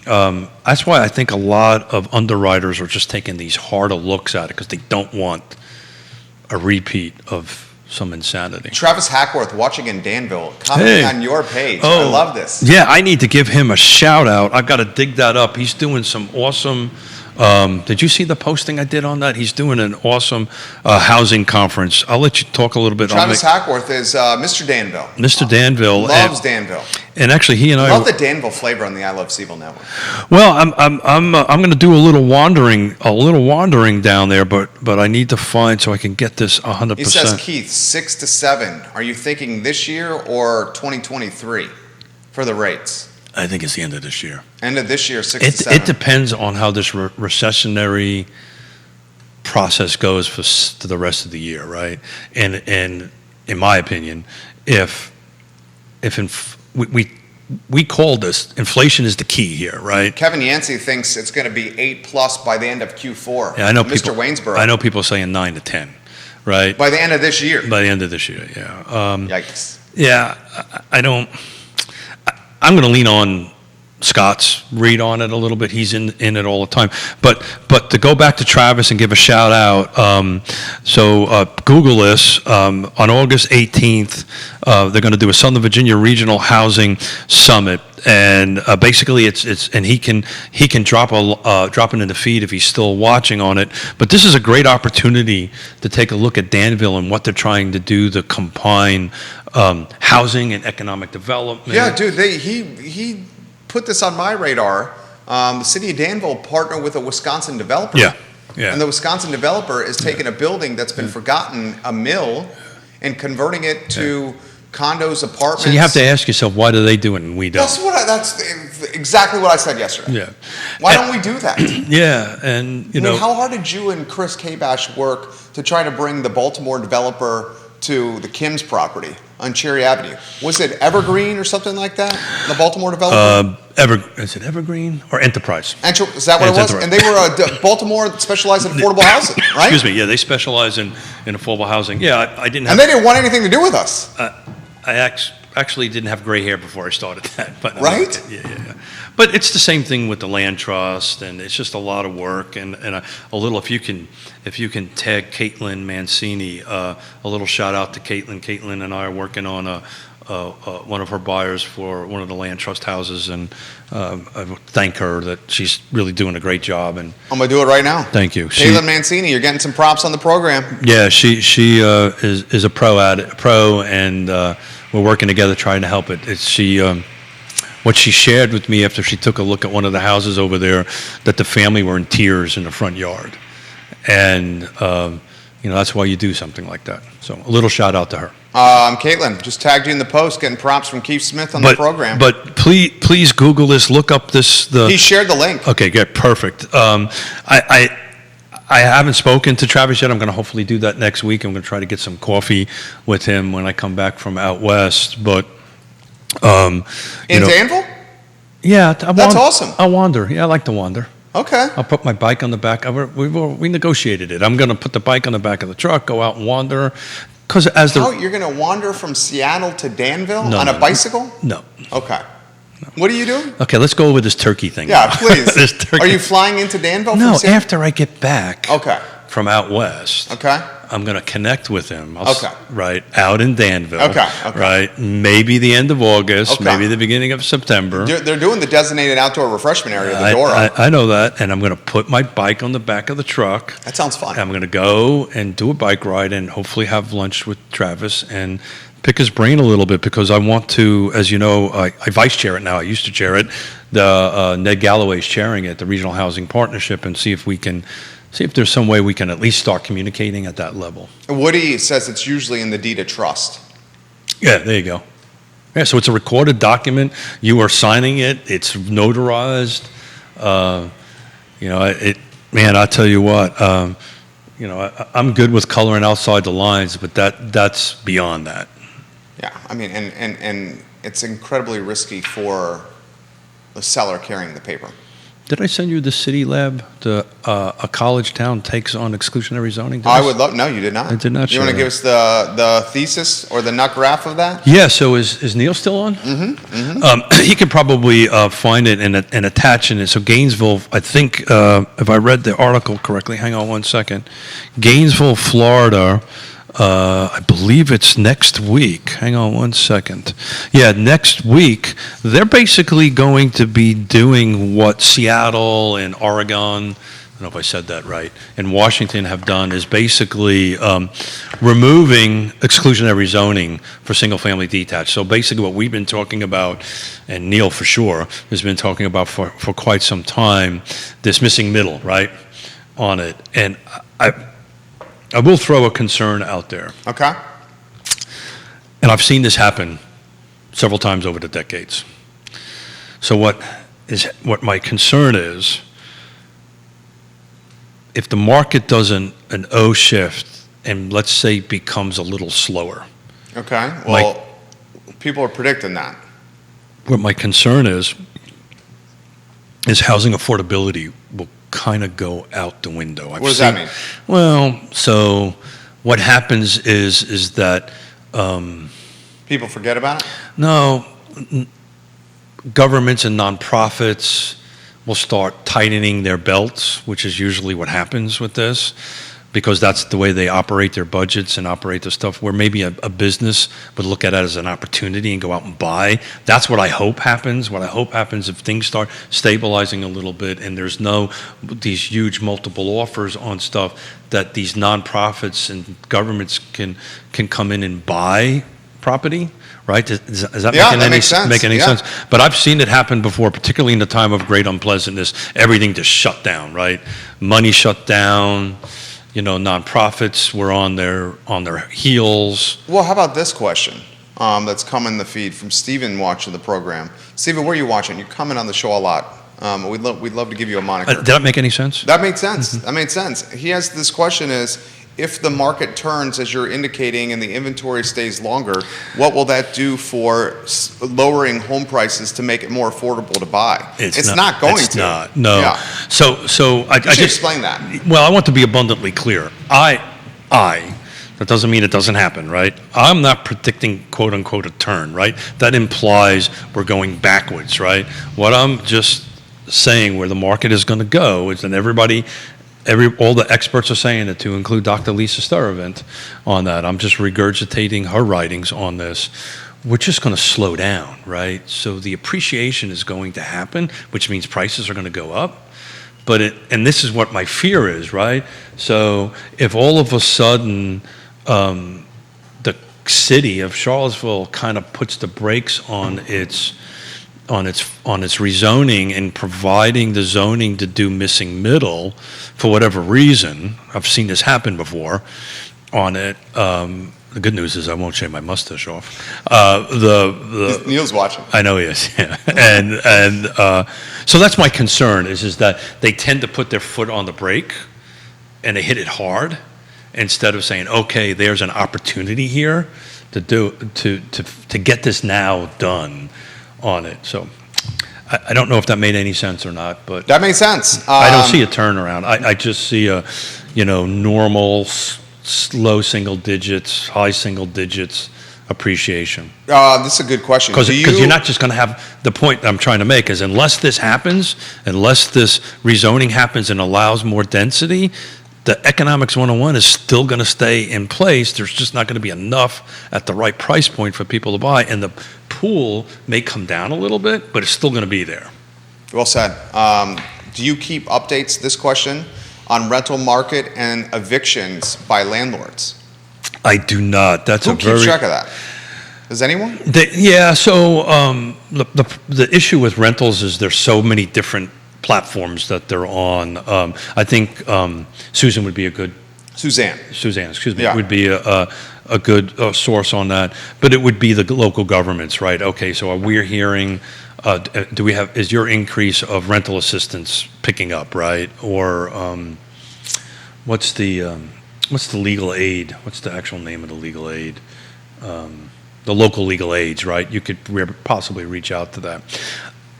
[SPEAKER 2] that's why I think a lot of underwriters are just taking these harder looks at it because they don't want a repeat of some insanity.
[SPEAKER 1] Travis Hackworth, watching in Danville, commenting on your page. I love this.
[SPEAKER 2] Yeah, I need to give him a shout out. I've got to dig that up. He's doing some awesome... did you see the posting I did on that? He's doing an awesome housing conference. I'll let you talk a little bit.
[SPEAKER 1] Travis Hackworth is Mr. Danville.
[SPEAKER 2] Mr. Danville.
[SPEAKER 1] Loves Danville.
[SPEAKER 2] And actually, he and I
[SPEAKER 1] love the Danville flavor on the I Love CVille Network.
[SPEAKER 2] Well, I'm going to do a little wandering down there, but I need to find so I can get this 100%.
[SPEAKER 1] He says, Keith, 6 to 7. Are you thinking this year or 2023 for the rates?
[SPEAKER 2] I think it's the end of this year.
[SPEAKER 1] End of this year, 6 to 7.
[SPEAKER 2] It depends on how this recessionary process goes for the rest of the year, right? And in my opinion, we call this inflation is the key here, right?
[SPEAKER 1] Kevin Yancey thinks it's going to be 8+ by the end of Q4.
[SPEAKER 2] Yeah, I know
[SPEAKER 1] Mr. Waynesboro.
[SPEAKER 2] I know people saying 9 to 10, right?
[SPEAKER 1] By the end of this year.
[SPEAKER 2] By the end of this year, yeah.
[SPEAKER 1] Yikes.
[SPEAKER 2] Yeah, I'm going to lean on Scott's read on it a little bit. He's in it all the time. But to go back to Travis and give a shout out, Google this. On August 18th, they're going to do a Southern Virginia Regional Housing Summit, and basically it's and he can drop it in the feed if he's still watching on it. But this is a great opportunity to take a look at Danville and what they're trying to do to combine housing and economic development.
[SPEAKER 1] Yeah, dude, he put this on my radar. The city of Danville partnered with a Wisconsin developer.
[SPEAKER 2] Yeah.
[SPEAKER 1] And the Wisconsin developer is taking a building that's been forgotten, a mill, and converting it to condos, apartments.
[SPEAKER 2] So you have to ask yourself, why do they do it and we don't?
[SPEAKER 1] That's exactly what I said yesterday.
[SPEAKER 2] Yeah.
[SPEAKER 1] Why don't we do that?
[SPEAKER 2] Yeah, and
[SPEAKER 1] I mean, how hard did you and Chris Kabash work to try to bring the Baltimore developer to the Kim's property on Cherry Avenue? Was it Evergreen or something like that? The Baltimore developer?
[SPEAKER 2] Is it Evergreen or Enterprise?
[SPEAKER 1] Is that what it was?
[SPEAKER 2] Enterprise.
[SPEAKER 1] And they were Baltimore specialized in affordable housing, right?
[SPEAKER 2] Excuse me. Yeah, they specialize in affordable housing. Yeah, I didn't have.
[SPEAKER 1] And they didn't want anything to do with us.
[SPEAKER 2] I actually didn't have gray hair before I started that. But
[SPEAKER 1] right?
[SPEAKER 2] Yeah. But it's the same thing with the land trust, and it's just a lot of work and a little. If you can tag Caitlin Mancini, a little shout out to Caitlin. Caitlin and I are working on one of her buyers for one of the land trust houses, and I thank her that she's really doing a great job. And
[SPEAKER 1] I'm gonna do it right now.
[SPEAKER 2] Thank you,
[SPEAKER 1] Caitlin Mancini. You're getting some props on the program.
[SPEAKER 2] Yeah, she is a pro at it, and we're working together trying to help it. What she shared with me after she took a look at one of the houses over there, that the family were in tears in the front yard, and that's why you do something like that. So a little shout out to her.
[SPEAKER 1] Caitlin, just tagged you in the post, getting props from Keith Smith on the program.
[SPEAKER 2] But please Google this, look up this.
[SPEAKER 1] He shared the link.
[SPEAKER 2] Okay, good, perfect. I haven't spoken to Travis yet. I'm going to hopefully do that next week. I'm going to try to get some coffee with him when I come back from out west. But
[SPEAKER 1] in Danville?
[SPEAKER 2] Yeah,
[SPEAKER 1] that's awesome.
[SPEAKER 2] I wander. Yeah, I like to wander.
[SPEAKER 1] Okay.
[SPEAKER 2] I'll put my bike on the back. We negotiated it. I'm going to put the bike on the back of the truck, go out and wander. Because
[SPEAKER 1] you're going to wander from Seattle to Danville on a
[SPEAKER 2] no,
[SPEAKER 1] bicycle?
[SPEAKER 2] No.
[SPEAKER 1] Okay. No. What are you doing?
[SPEAKER 2] Okay, let's go over this turkey thing.
[SPEAKER 1] Yeah, please. Are you flying into Danville?
[SPEAKER 2] No, after I get back.
[SPEAKER 1] Okay.
[SPEAKER 2] From out west.
[SPEAKER 1] Okay.
[SPEAKER 2] I'm going to connect with him.
[SPEAKER 1] Okay.
[SPEAKER 2] Right, out in Danville.
[SPEAKER 1] Okay.
[SPEAKER 2] Right, maybe the end of August,
[SPEAKER 1] okay.
[SPEAKER 2] maybe the beginning of September.
[SPEAKER 1] They're doing the designated outdoor refreshment area, the door up.
[SPEAKER 2] I know that, and I'm going to put my bike on the back of the truck.
[SPEAKER 1] That sounds fun.
[SPEAKER 2] I'm going to go and do a bike ride and hopefully have lunch with Travis and pick his brain a little bit, because I want to, as you know, I vice chair it now. I used to chair it. Ned Galloway's chairing it, the Regional Housing Partnership, and see if there's some way we can at least start communicating at that level.
[SPEAKER 1] Woody says it's usually in the deed of trust.
[SPEAKER 2] Yeah, there you go. Yeah, so it's a recorded document. You are signing it. It's notarized. Man, I tell you what. I'm good with coloring outside the lines, but that's beyond that.
[SPEAKER 1] Yeah, I mean, and it's incredibly risky for the seller carrying the paper.
[SPEAKER 2] Did I send you the City Lab? A college town takes on exclusionary zoning?
[SPEAKER 1] I would love. No, you did not.
[SPEAKER 2] I did not.
[SPEAKER 1] You want to give us the thesis or the nut graph of that?
[SPEAKER 2] Yeah. So is Neil still on?
[SPEAKER 1] Mm-hmm. Mm-hmm.
[SPEAKER 2] He could probably find it and attach it. So Gainesville, I think, if I read the article correctly, hang on one second. Gainesville, Florida. I believe it's next week. Hang on one second. Yeah, next week, they're basically going to be doing what Seattle and Oregon, I don't know if I said that right, and Washington have done, is basically removing exclusionary zoning for single-family detached. So basically what we've been talking about, and Neil for sure has been talking about for quite some time, this missing middle, right, on it. And I will throw a concern out there.
[SPEAKER 1] Okay.
[SPEAKER 2] And I've seen this happen several times over the decades. So what my concern is, if the market does an O shift and let's say becomes a little slower.
[SPEAKER 1] Okay. Well, people are predicting that.
[SPEAKER 2] What my concern is housing affordability will kind of go out the window.
[SPEAKER 1] What does that mean?
[SPEAKER 2] Well, so what happens is that
[SPEAKER 1] people forget about it?
[SPEAKER 2] No, governments and nonprofits will start tightening their belts, which is usually what happens with this, because that's the way they operate their budgets and operate their stuff, where maybe a business would look at it as an opportunity and go out and buy. That's what I hope happens. What I hope happens if things start stabilizing a little bit and there's no these huge multiple offers on stuff, that these nonprofits and governments can come in and buy property. Right? Does that make any sense? But I've seen it happen before, particularly in the time of great unpleasantness. Everything just shut down, right? Money shut down. Nonprofits were on their heels.
[SPEAKER 1] Well, how about this question that's come in the feed from Steven watching the program. Steven, where are you watching? You comment on the show a lot. We'd love to give you a moniker.
[SPEAKER 2] Did that make any sense?
[SPEAKER 1] That made sense. That made sense. He has this question is, if the market turns, as you're indicating, and the inventory stays longer, what will that do for lowering home prices to make it more affordable to buy? It's not going to.
[SPEAKER 2] It's not. No.
[SPEAKER 1] Yeah.
[SPEAKER 2] So I
[SPEAKER 1] just explain that.
[SPEAKER 2] Well, I want to be abundantly clear. That doesn't mean it doesn't happen, right? I'm not predicting, quote unquote, a turn, right? That implies we're going backwards, right? What I'm just saying where the market is going to go is that all the experts are saying it, to include Dr. Lisa Sturtevant on that. I'm just regurgitating her writings on this. We're just going to slow down, right? So the appreciation is going to happen, which means prices are going to go up. And this is what my fear is, right? So if all of a sudden the city of Charlottesville kind of puts the brakes on its on its rezoning and providing the zoning to do missing middle for whatever reason. I've seen this happen before on it. The good news is I won't shave my mustache off.
[SPEAKER 1] Neil's watching.
[SPEAKER 2] I know he is. Yeah. And so that's my concern is that they tend to put their foot on the brake and they hit it hard instead of saying, okay, there's an opportunity here to get this now done on it. So I don't know if that made any sense or not, but
[SPEAKER 1] that makes sense.
[SPEAKER 2] I don't see a turnaround. I just see a, normal, low single digits, high single digits appreciation.
[SPEAKER 1] This is a good question.
[SPEAKER 2] Because you're not just going to have, the point I'm trying to make is unless this happens, unless this rezoning happens and allows more density, the economics 101 is still going to stay in place. There's just not going to be enough at the right price point for people to buy. And the pool may come down a little bit, but it's still going to be there.
[SPEAKER 1] Well said. Do you keep updates, this question, on rental market and evictions by landlords?
[SPEAKER 2] I do not.
[SPEAKER 1] Who keeps track of that? Does anyone?
[SPEAKER 2] So the issue with rentals is there's so many different platforms that they're on. I think Susan would be a good... Suzanne, excuse me,
[SPEAKER 1] yeah.
[SPEAKER 2] Would be a good source on that. But it would be the local governments, right? Okay, so we're hearing... is your increase of rental assistance picking up, right? Or what's the legal aid? What's the actual name of the legal aid? The local legal aids, right? You could possibly reach out to that.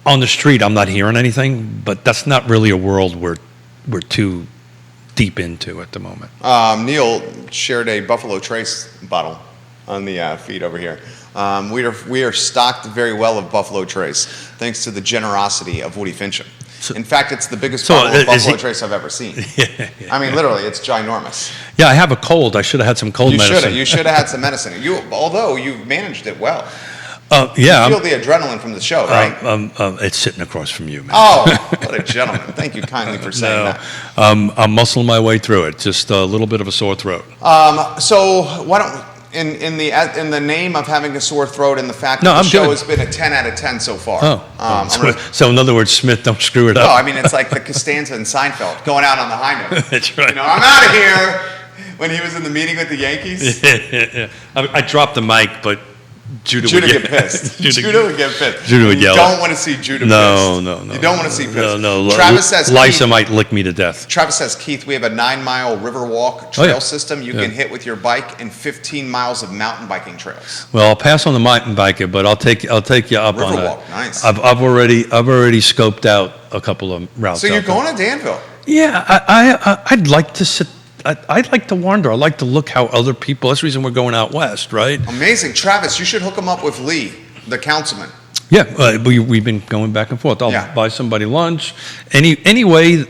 [SPEAKER 2] On the street, I'm not hearing anything, but that's not really a world we're too deep into at the moment.
[SPEAKER 1] Neil shared a Buffalo Trace bottle on the feed over here. We are stocked very well of Buffalo Trace, thanks to the generosity of Woody Fincham. In fact, it's the biggest bottle of Buffalo Trace I've ever seen. Yeah. I mean, literally, it's ginormous.
[SPEAKER 2] Yeah, I have a cold. I should have had some cold medicine.
[SPEAKER 1] You should have had some medicine. Although you've managed it well.
[SPEAKER 2] Yeah.
[SPEAKER 1] You feel the adrenaline from the show, right?
[SPEAKER 2] It's sitting across from you, man.
[SPEAKER 1] Oh, what a gentleman. Thank you kindly for saying that.
[SPEAKER 2] I'm muscling my way through it. Just a little bit of a sore throat.
[SPEAKER 1] So why don't... In the name of having a sore throat and the fact that the show has been a 10 out of 10 so far.
[SPEAKER 2] So in other words, Smith, don't screw it up.
[SPEAKER 1] No, I mean, it's like the Costanza and Seinfeld going out on the high note.
[SPEAKER 2] That's right.
[SPEAKER 1] I'm out of here. When he was in the meeting with the Yankees.
[SPEAKER 2] Yeah. I dropped the mic, but Judah
[SPEAKER 1] would get pissed. Judah would get pissed.
[SPEAKER 2] Judah would yell.
[SPEAKER 1] You don't want to see Judah pissed.
[SPEAKER 2] No.
[SPEAKER 1] You don't want to see pissed.
[SPEAKER 2] No.
[SPEAKER 1] Travis says
[SPEAKER 2] Lisa might lick me to death.
[SPEAKER 1] Travis says, Keith, we have a 9-mile Riverwalk trail system you can hit with your bike and 15 miles of mountain biking trails.
[SPEAKER 2] Well, I'll pass on the mountain biking, but I'll take you up on that.
[SPEAKER 1] Riverwalk, nice.
[SPEAKER 2] I've already scoped out a couple of routes.
[SPEAKER 1] So you're going to Danville?
[SPEAKER 2] Yeah, I'd like to sit. I'd like to wander. I like to look how other people. That's the reason we're going out west, right?
[SPEAKER 1] Amazing, Travis. You should hook him up with Lee, the councilman.
[SPEAKER 2] Yeah, we've been going back and forth. I'll buy somebody lunch. Any way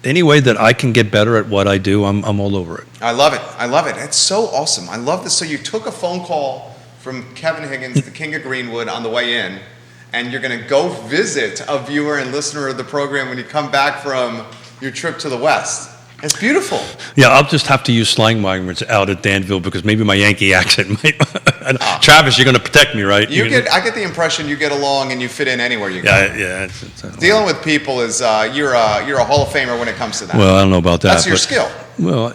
[SPEAKER 2] that I can get better at what I do, I'm all over it.
[SPEAKER 1] I love it. It's so awesome. I love this. So you took a phone call from Kevin Higgins, the King of Greenwood, on the way in, and you're going to go visit a viewer and listener of the program when you come back from your trip to the west. It's beautiful. Yeah,
[SPEAKER 2] I'll just have to use slang language out at Danville because maybe my Yankee accent might. Travis, you're going to protect me, right?
[SPEAKER 1] I get the impression you get along and you fit in anywhere you go.
[SPEAKER 2] Yeah.
[SPEAKER 1] Dealing with people is you're a Hall of Famer when it comes to that.
[SPEAKER 2] Well, I don't know about that.
[SPEAKER 1] That's your skill.
[SPEAKER 2] Well,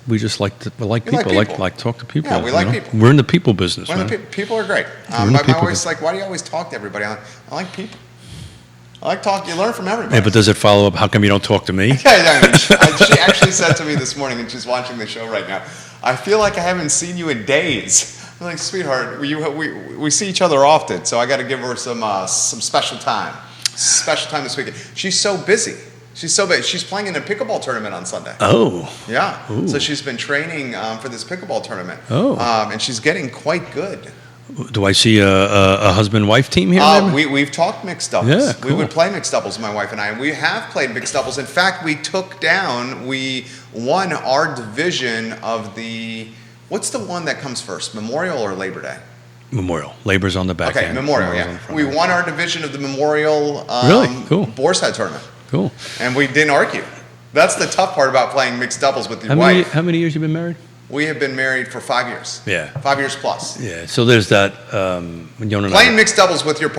[SPEAKER 2] we just like people. Like to talk to people.
[SPEAKER 1] Yeah, we like people.
[SPEAKER 2] We're in the people business.
[SPEAKER 1] People are great. My always like, why do you always talk to everybody? I like people. I like talk. You learn from everybody.
[SPEAKER 2] Yeah, but does it follow up? How come you don't talk to me?
[SPEAKER 1] She actually said to me this morning, and she's watching the show right now, I feel like I haven't seen you in days. I'm like, sweetheart, we see each other often, so I got to give her some special time. Special time this weekend. She's so busy. She's playing in a pickleball tournament on Sunday.
[SPEAKER 2] Oh.
[SPEAKER 1] Yeah.
[SPEAKER 2] Ooh.
[SPEAKER 1] So she's been training for this pickleball tournament.
[SPEAKER 2] Oh.
[SPEAKER 1] And she's getting quite good.
[SPEAKER 2] Do I see a husband-wife team here?
[SPEAKER 1] We've talked mixed doubles.
[SPEAKER 2] Yeah, cool.
[SPEAKER 1] We would play mixed doubles, my wife and I. And we have played mixed doubles. In fact, we won our division of what's the one that comes first, Memorial or Labor Day?
[SPEAKER 2] Memorial. Labor's on the back end.
[SPEAKER 1] Okay, Memorial, yeah. We won our division of the Memorial
[SPEAKER 2] really? Cool.
[SPEAKER 1] Boar's Head tournament.
[SPEAKER 2] Cool.
[SPEAKER 1] And we didn't argue. That's the tough part about playing mixed doubles with your wife.
[SPEAKER 2] How many years you been married?
[SPEAKER 1] We have been married for 5 years.
[SPEAKER 2] Yeah.
[SPEAKER 1] 5 years plus.
[SPEAKER 2] Yeah. So there's that. When Yonna and
[SPEAKER 1] Playing mixed doubles with your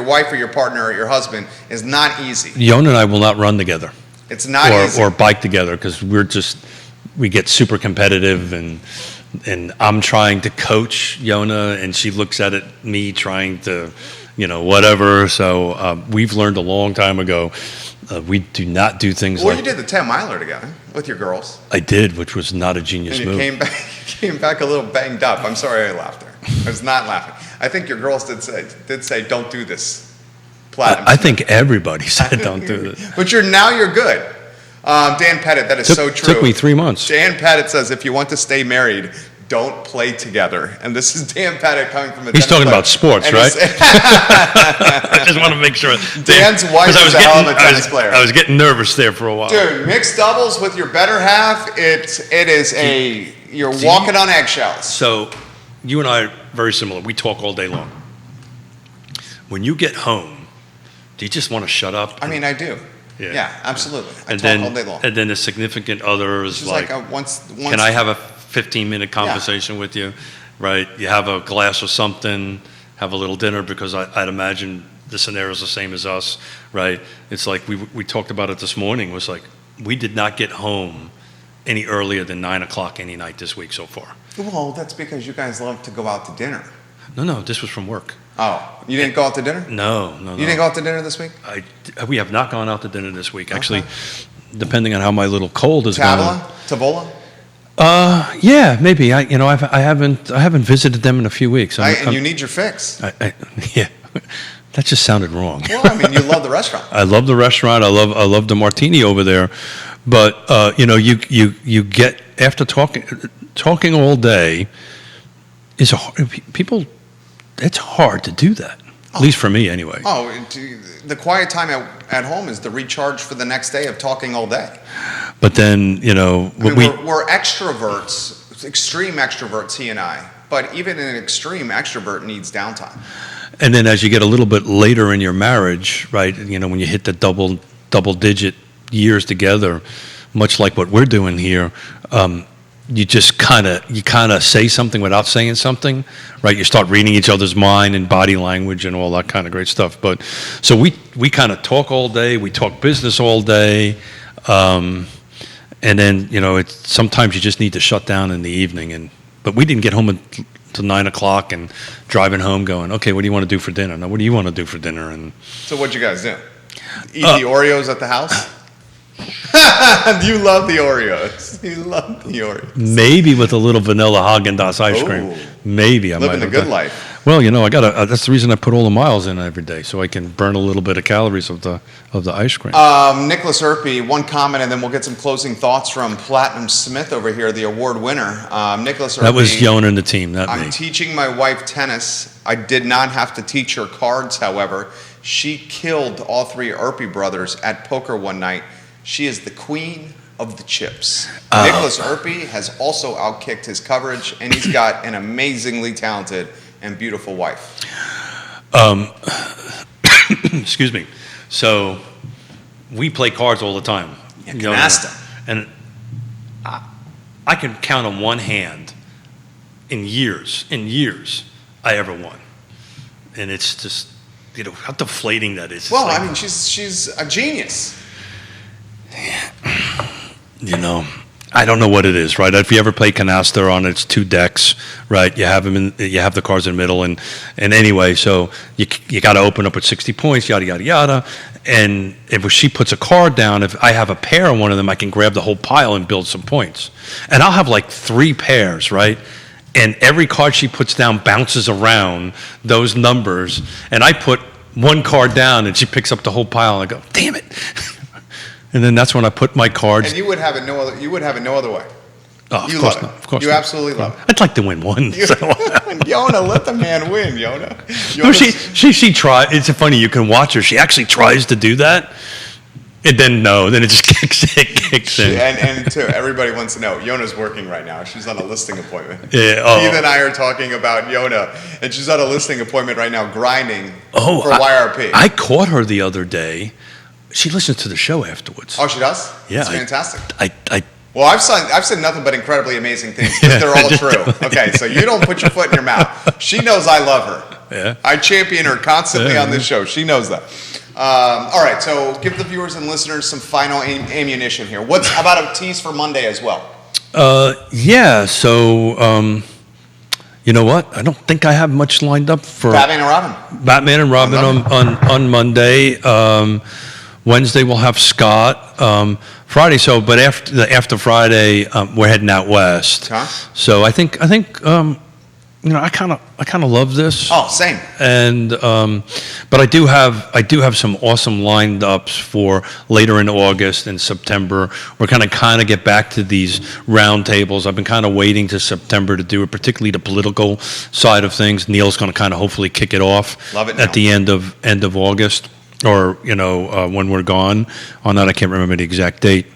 [SPEAKER 1] wife or your partner or your husband is not easy.
[SPEAKER 2] Yonna and I will not run together.
[SPEAKER 1] It's not easy.
[SPEAKER 2] Or bike together because we get super competitive and I'm trying to coach Yonna and she looks at me trying to, whatever. So we've learned a long time ago. We do not do things
[SPEAKER 1] Well, you did the 10-miler together with your girls.
[SPEAKER 2] I did, which was not a genius
[SPEAKER 1] and you
[SPEAKER 2] move.
[SPEAKER 1] came back a little banged up. I'm sorry I laughed there. I was not laughing. I think your girls did say don't do this. Platinum.
[SPEAKER 2] I think everybody said don't do this.
[SPEAKER 1] But now you're good. Dan Pettit, that is so true.
[SPEAKER 2] Took me 3 months.
[SPEAKER 1] Dan Pettit says if you want to stay married, don't play together. And this is Dan Pettit coming from a
[SPEAKER 2] He's talking about sports, right? I just want to make sure.
[SPEAKER 1] Dan's wife is a hell of a tennis player.
[SPEAKER 2] I was getting nervous there for a while.
[SPEAKER 1] Dude, mixed doubles with your better half, you're walking on eggshells.
[SPEAKER 2] So you and I are very similar. We talk all day long. When you get home, do you just want to shut up?
[SPEAKER 1] I mean, I do. Yeah, absolutely. I talk all day long.
[SPEAKER 2] And then the significant other is
[SPEAKER 1] like
[SPEAKER 2] once can I have a 15-minute conversation with you, right? You have a glass of something, have a little dinner, because I'd imagine the scenario is the same as us, right? It's like we talked about it this morning. It was like we did not get home any earlier than 9 o'clock any night this week so far.
[SPEAKER 1] Well, that's because you guys love to go out to dinner.
[SPEAKER 2] No, this was from work.
[SPEAKER 1] Oh, you didn't go out to dinner?
[SPEAKER 2] No.
[SPEAKER 1] You didn't go out to dinner this week?
[SPEAKER 2] We have not gone out to dinner this week. Actually, depending on how my little cold is going.
[SPEAKER 1] Tavola?
[SPEAKER 2] Yeah, maybe. I haven't visited them in a few weeks.
[SPEAKER 1] And you need your fix.
[SPEAKER 2] Yeah, that just sounded wrong.
[SPEAKER 1] Well, I mean, you love the restaurant.
[SPEAKER 2] I love the restaurant. I love the martini over there, but you get after talking all day is people. It's hard to do that. At least for me, anyway.
[SPEAKER 1] Oh, the quiet time at home is the recharge for the next day of talking all day.
[SPEAKER 2] But then,
[SPEAKER 1] we're extroverts, extreme extroverts, he and I. But even an extreme extrovert needs downtime.
[SPEAKER 2] And then as you get a little bit later in your marriage, right, when you hit the double-digit years together, much like what we're doing here, you just kind of say something without saying something, right? You start reading each other's mind and body language and all that kind of great stuff. But so we kind of talk all day. We talk business all day, and then sometimes you just need to shut down in the evening. But we didn't get home until 9 o'clock and driving home going, okay, what do you want to do for dinner? Now, what do you want to do for dinner? And
[SPEAKER 1] so what'd you guys do? Eat the Oreos at the house? You love the Oreos. You love the Oreos.
[SPEAKER 2] Maybe with a little vanilla Haagen-Dazs ice cream. Maybe I might
[SPEAKER 1] living the good life.
[SPEAKER 2] Well, I got that's the reason I put all the miles in every day, so I can burn a little bit of calories of the ice cream.
[SPEAKER 1] Nicholas Erpy, one comment, and then we'll get some closing thoughts from Platinum Smith over here, the award winner. Nicholas Erpy.
[SPEAKER 2] That was Yonna and the team, not me.
[SPEAKER 1] I'm teaching my wife tennis. I did not have to teach her cards, however. She killed all three Erpy brothers at poker one night. She is the queen of the chips. Nicholas Erpy has also outkicked his coverage, and he's got an amazingly talented and beautiful wife.
[SPEAKER 2] Excuse me. So we play cards all the time.
[SPEAKER 1] Yeah, canasta.
[SPEAKER 2] And I can count on one hand in years I ever won. And it's just, how deflating that is.
[SPEAKER 1] Well, I mean, she's a genius.
[SPEAKER 2] I don't know what it is, right? If you ever play canasta on its two decks, right? You have the cards in the middle, and anyway, so you got to open up at 60 points, yada yada yada. And if she puts a card down, if I have a pair on one of them, I can grab the whole pile and build some points. And I'll have like 3 pairs, right? And every card she puts down bounces around those numbers, and I put one card down, and she picks up the whole pile, and I go, damn it. And then that's when I put my cards.
[SPEAKER 1] And you would have it no other. You would have it no other way.
[SPEAKER 2] Oh,
[SPEAKER 1] you
[SPEAKER 2] of course
[SPEAKER 1] love
[SPEAKER 2] not.
[SPEAKER 1] it.
[SPEAKER 2] Of course,
[SPEAKER 1] you
[SPEAKER 2] not.
[SPEAKER 1] absolutely love it.
[SPEAKER 2] I'd like to win one. So.
[SPEAKER 1] Yonna, let the man win, Yonna.
[SPEAKER 2] No, she tried. It's funny. You can watch her. She actually tries to do that, and then then it just kicks in.
[SPEAKER 1] And too, everybody wants to know. Yonna's working right now. She's on a listing appointment.
[SPEAKER 2] Yeah.
[SPEAKER 1] Keith and I are talking about Yonna, and she's on a listing appointment right now, grinding for YRP.
[SPEAKER 2] I caught her the other day. She listens to the show afterwards.
[SPEAKER 1] Oh, she does?
[SPEAKER 2] Yeah.
[SPEAKER 1] That's fantastic. Well, I've said nothing but incredibly amazing things, but they're all true. Okay, so you don't put your foot in your mouth. She knows I love her.
[SPEAKER 2] Yeah.
[SPEAKER 1] I champion her constantly on this show. She knows that. All right, so give the viewers and listeners some final ammunition here. What's about a tease for Monday as well?
[SPEAKER 2] Yeah, so, you know what? I don't think I have much lined up for
[SPEAKER 1] Batman and Robin.
[SPEAKER 2] Batman and Robin on Monday. Wednesday we'll have Scott. Friday, but after Friday, we're heading out west.
[SPEAKER 1] Okay.
[SPEAKER 2] So I think I kind of love this.
[SPEAKER 1] Oh, same.
[SPEAKER 2] And but I do have some awesome lined ups for later in August and September. We're kind of get back to these round tables. I've been kind of waiting to September to do it, particularly the political side of things. Neil's going to kind of hopefully kick it off
[SPEAKER 1] Love it,
[SPEAKER 2] at the end of August, or when we're gone. On that, I can't remember the exact date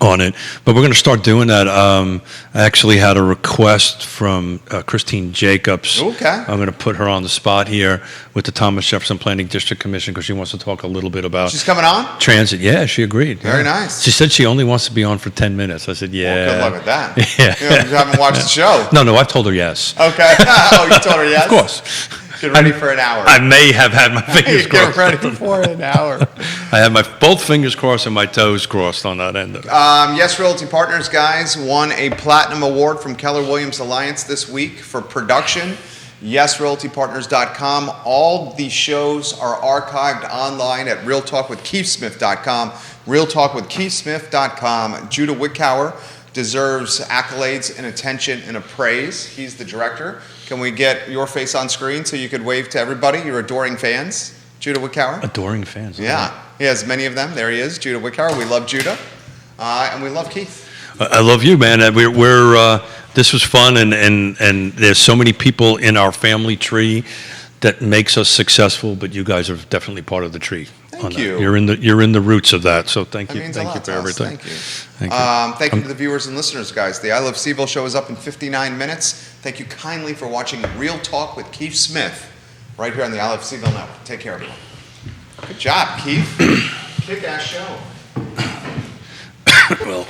[SPEAKER 2] on it, but we're going to start doing that. I actually had a request from Christine Jacobs.
[SPEAKER 1] Okay.
[SPEAKER 2] I'm going to put her on the spot here with the Thomas Jefferson Planning District Commission because she wants to talk a little bit about
[SPEAKER 1] She's coming on?
[SPEAKER 2] transit. Yeah, she agreed.
[SPEAKER 1] Very nice.
[SPEAKER 2] She said she only wants to be on for 10 minutes. I said, yeah.
[SPEAKER 1] Well, good luck with that.
[SPEAKER 2] Yeah.
[SPEAKER 1] You haven't watched the show.
[SPEAKER 2] No, I've told her yes.
[SPEAKER 1] Okay. Oh, you told her yes?
[SPEAKER 2] Of course.
[SPEAKER 1] Get ready for an hour.
[SPEAKER 2] I may have had my fingers crossed.
[SPEAKER 1] Get ready for an hour.
[SPEAKER 2] I had my both fingers crossed and my toes crossed on that end of it.
[SPEAKER 1] Yes Realty Partners, guys, won a Platinum Award from Keller Williams Alliance this week for production. YesRealtyPartners.com. All the shows are archived online at RealTalkWithKeithSmith.com. RealTalkWithKeithSmith.com. Judah Wickower deserves accolades and attention and a praise. He's the director. Can we get your face on screen so you could wave to everybody, your adoring fans? Judah Wickower?
[SPEAKER 2] Adoring fans.
[SPEAKER 1] Yeah. He has many of them. There he is, Judah Wickower. We love Judah. And we love Keith.
[SPEAKER 2] I love you, man. This was fun, and there's so many people in our family tree that makes us successful, but you guys are definitely part of the tree.
[SPEAKER 1] Thank you.
[SPEAKER 2] You're in the roots of that, so thank you.
[SPEAKER 1] That means
[SPEAKER 2] Thank
[SPEAKER 1] a
[SPEAKER 2] you
[SPEAKER 1] lot
[SPEAKER 2] for
[SPEAKER 1] to us.
[SPEAKER 2] everything.
[SPEAKER 1] Thank you.
[SPEAKER 2] Thank you.
[SPEAKER 1] To the viewers and listeners, guys. The I Love CVille show is up in 59 minutes. Thank you kindly for watching Real Talk with Keith Smith right here on the I Love CVille Network. Take care, everyone. Good job, Keith. Kick-ass show.
[SPEAKER 2] Well.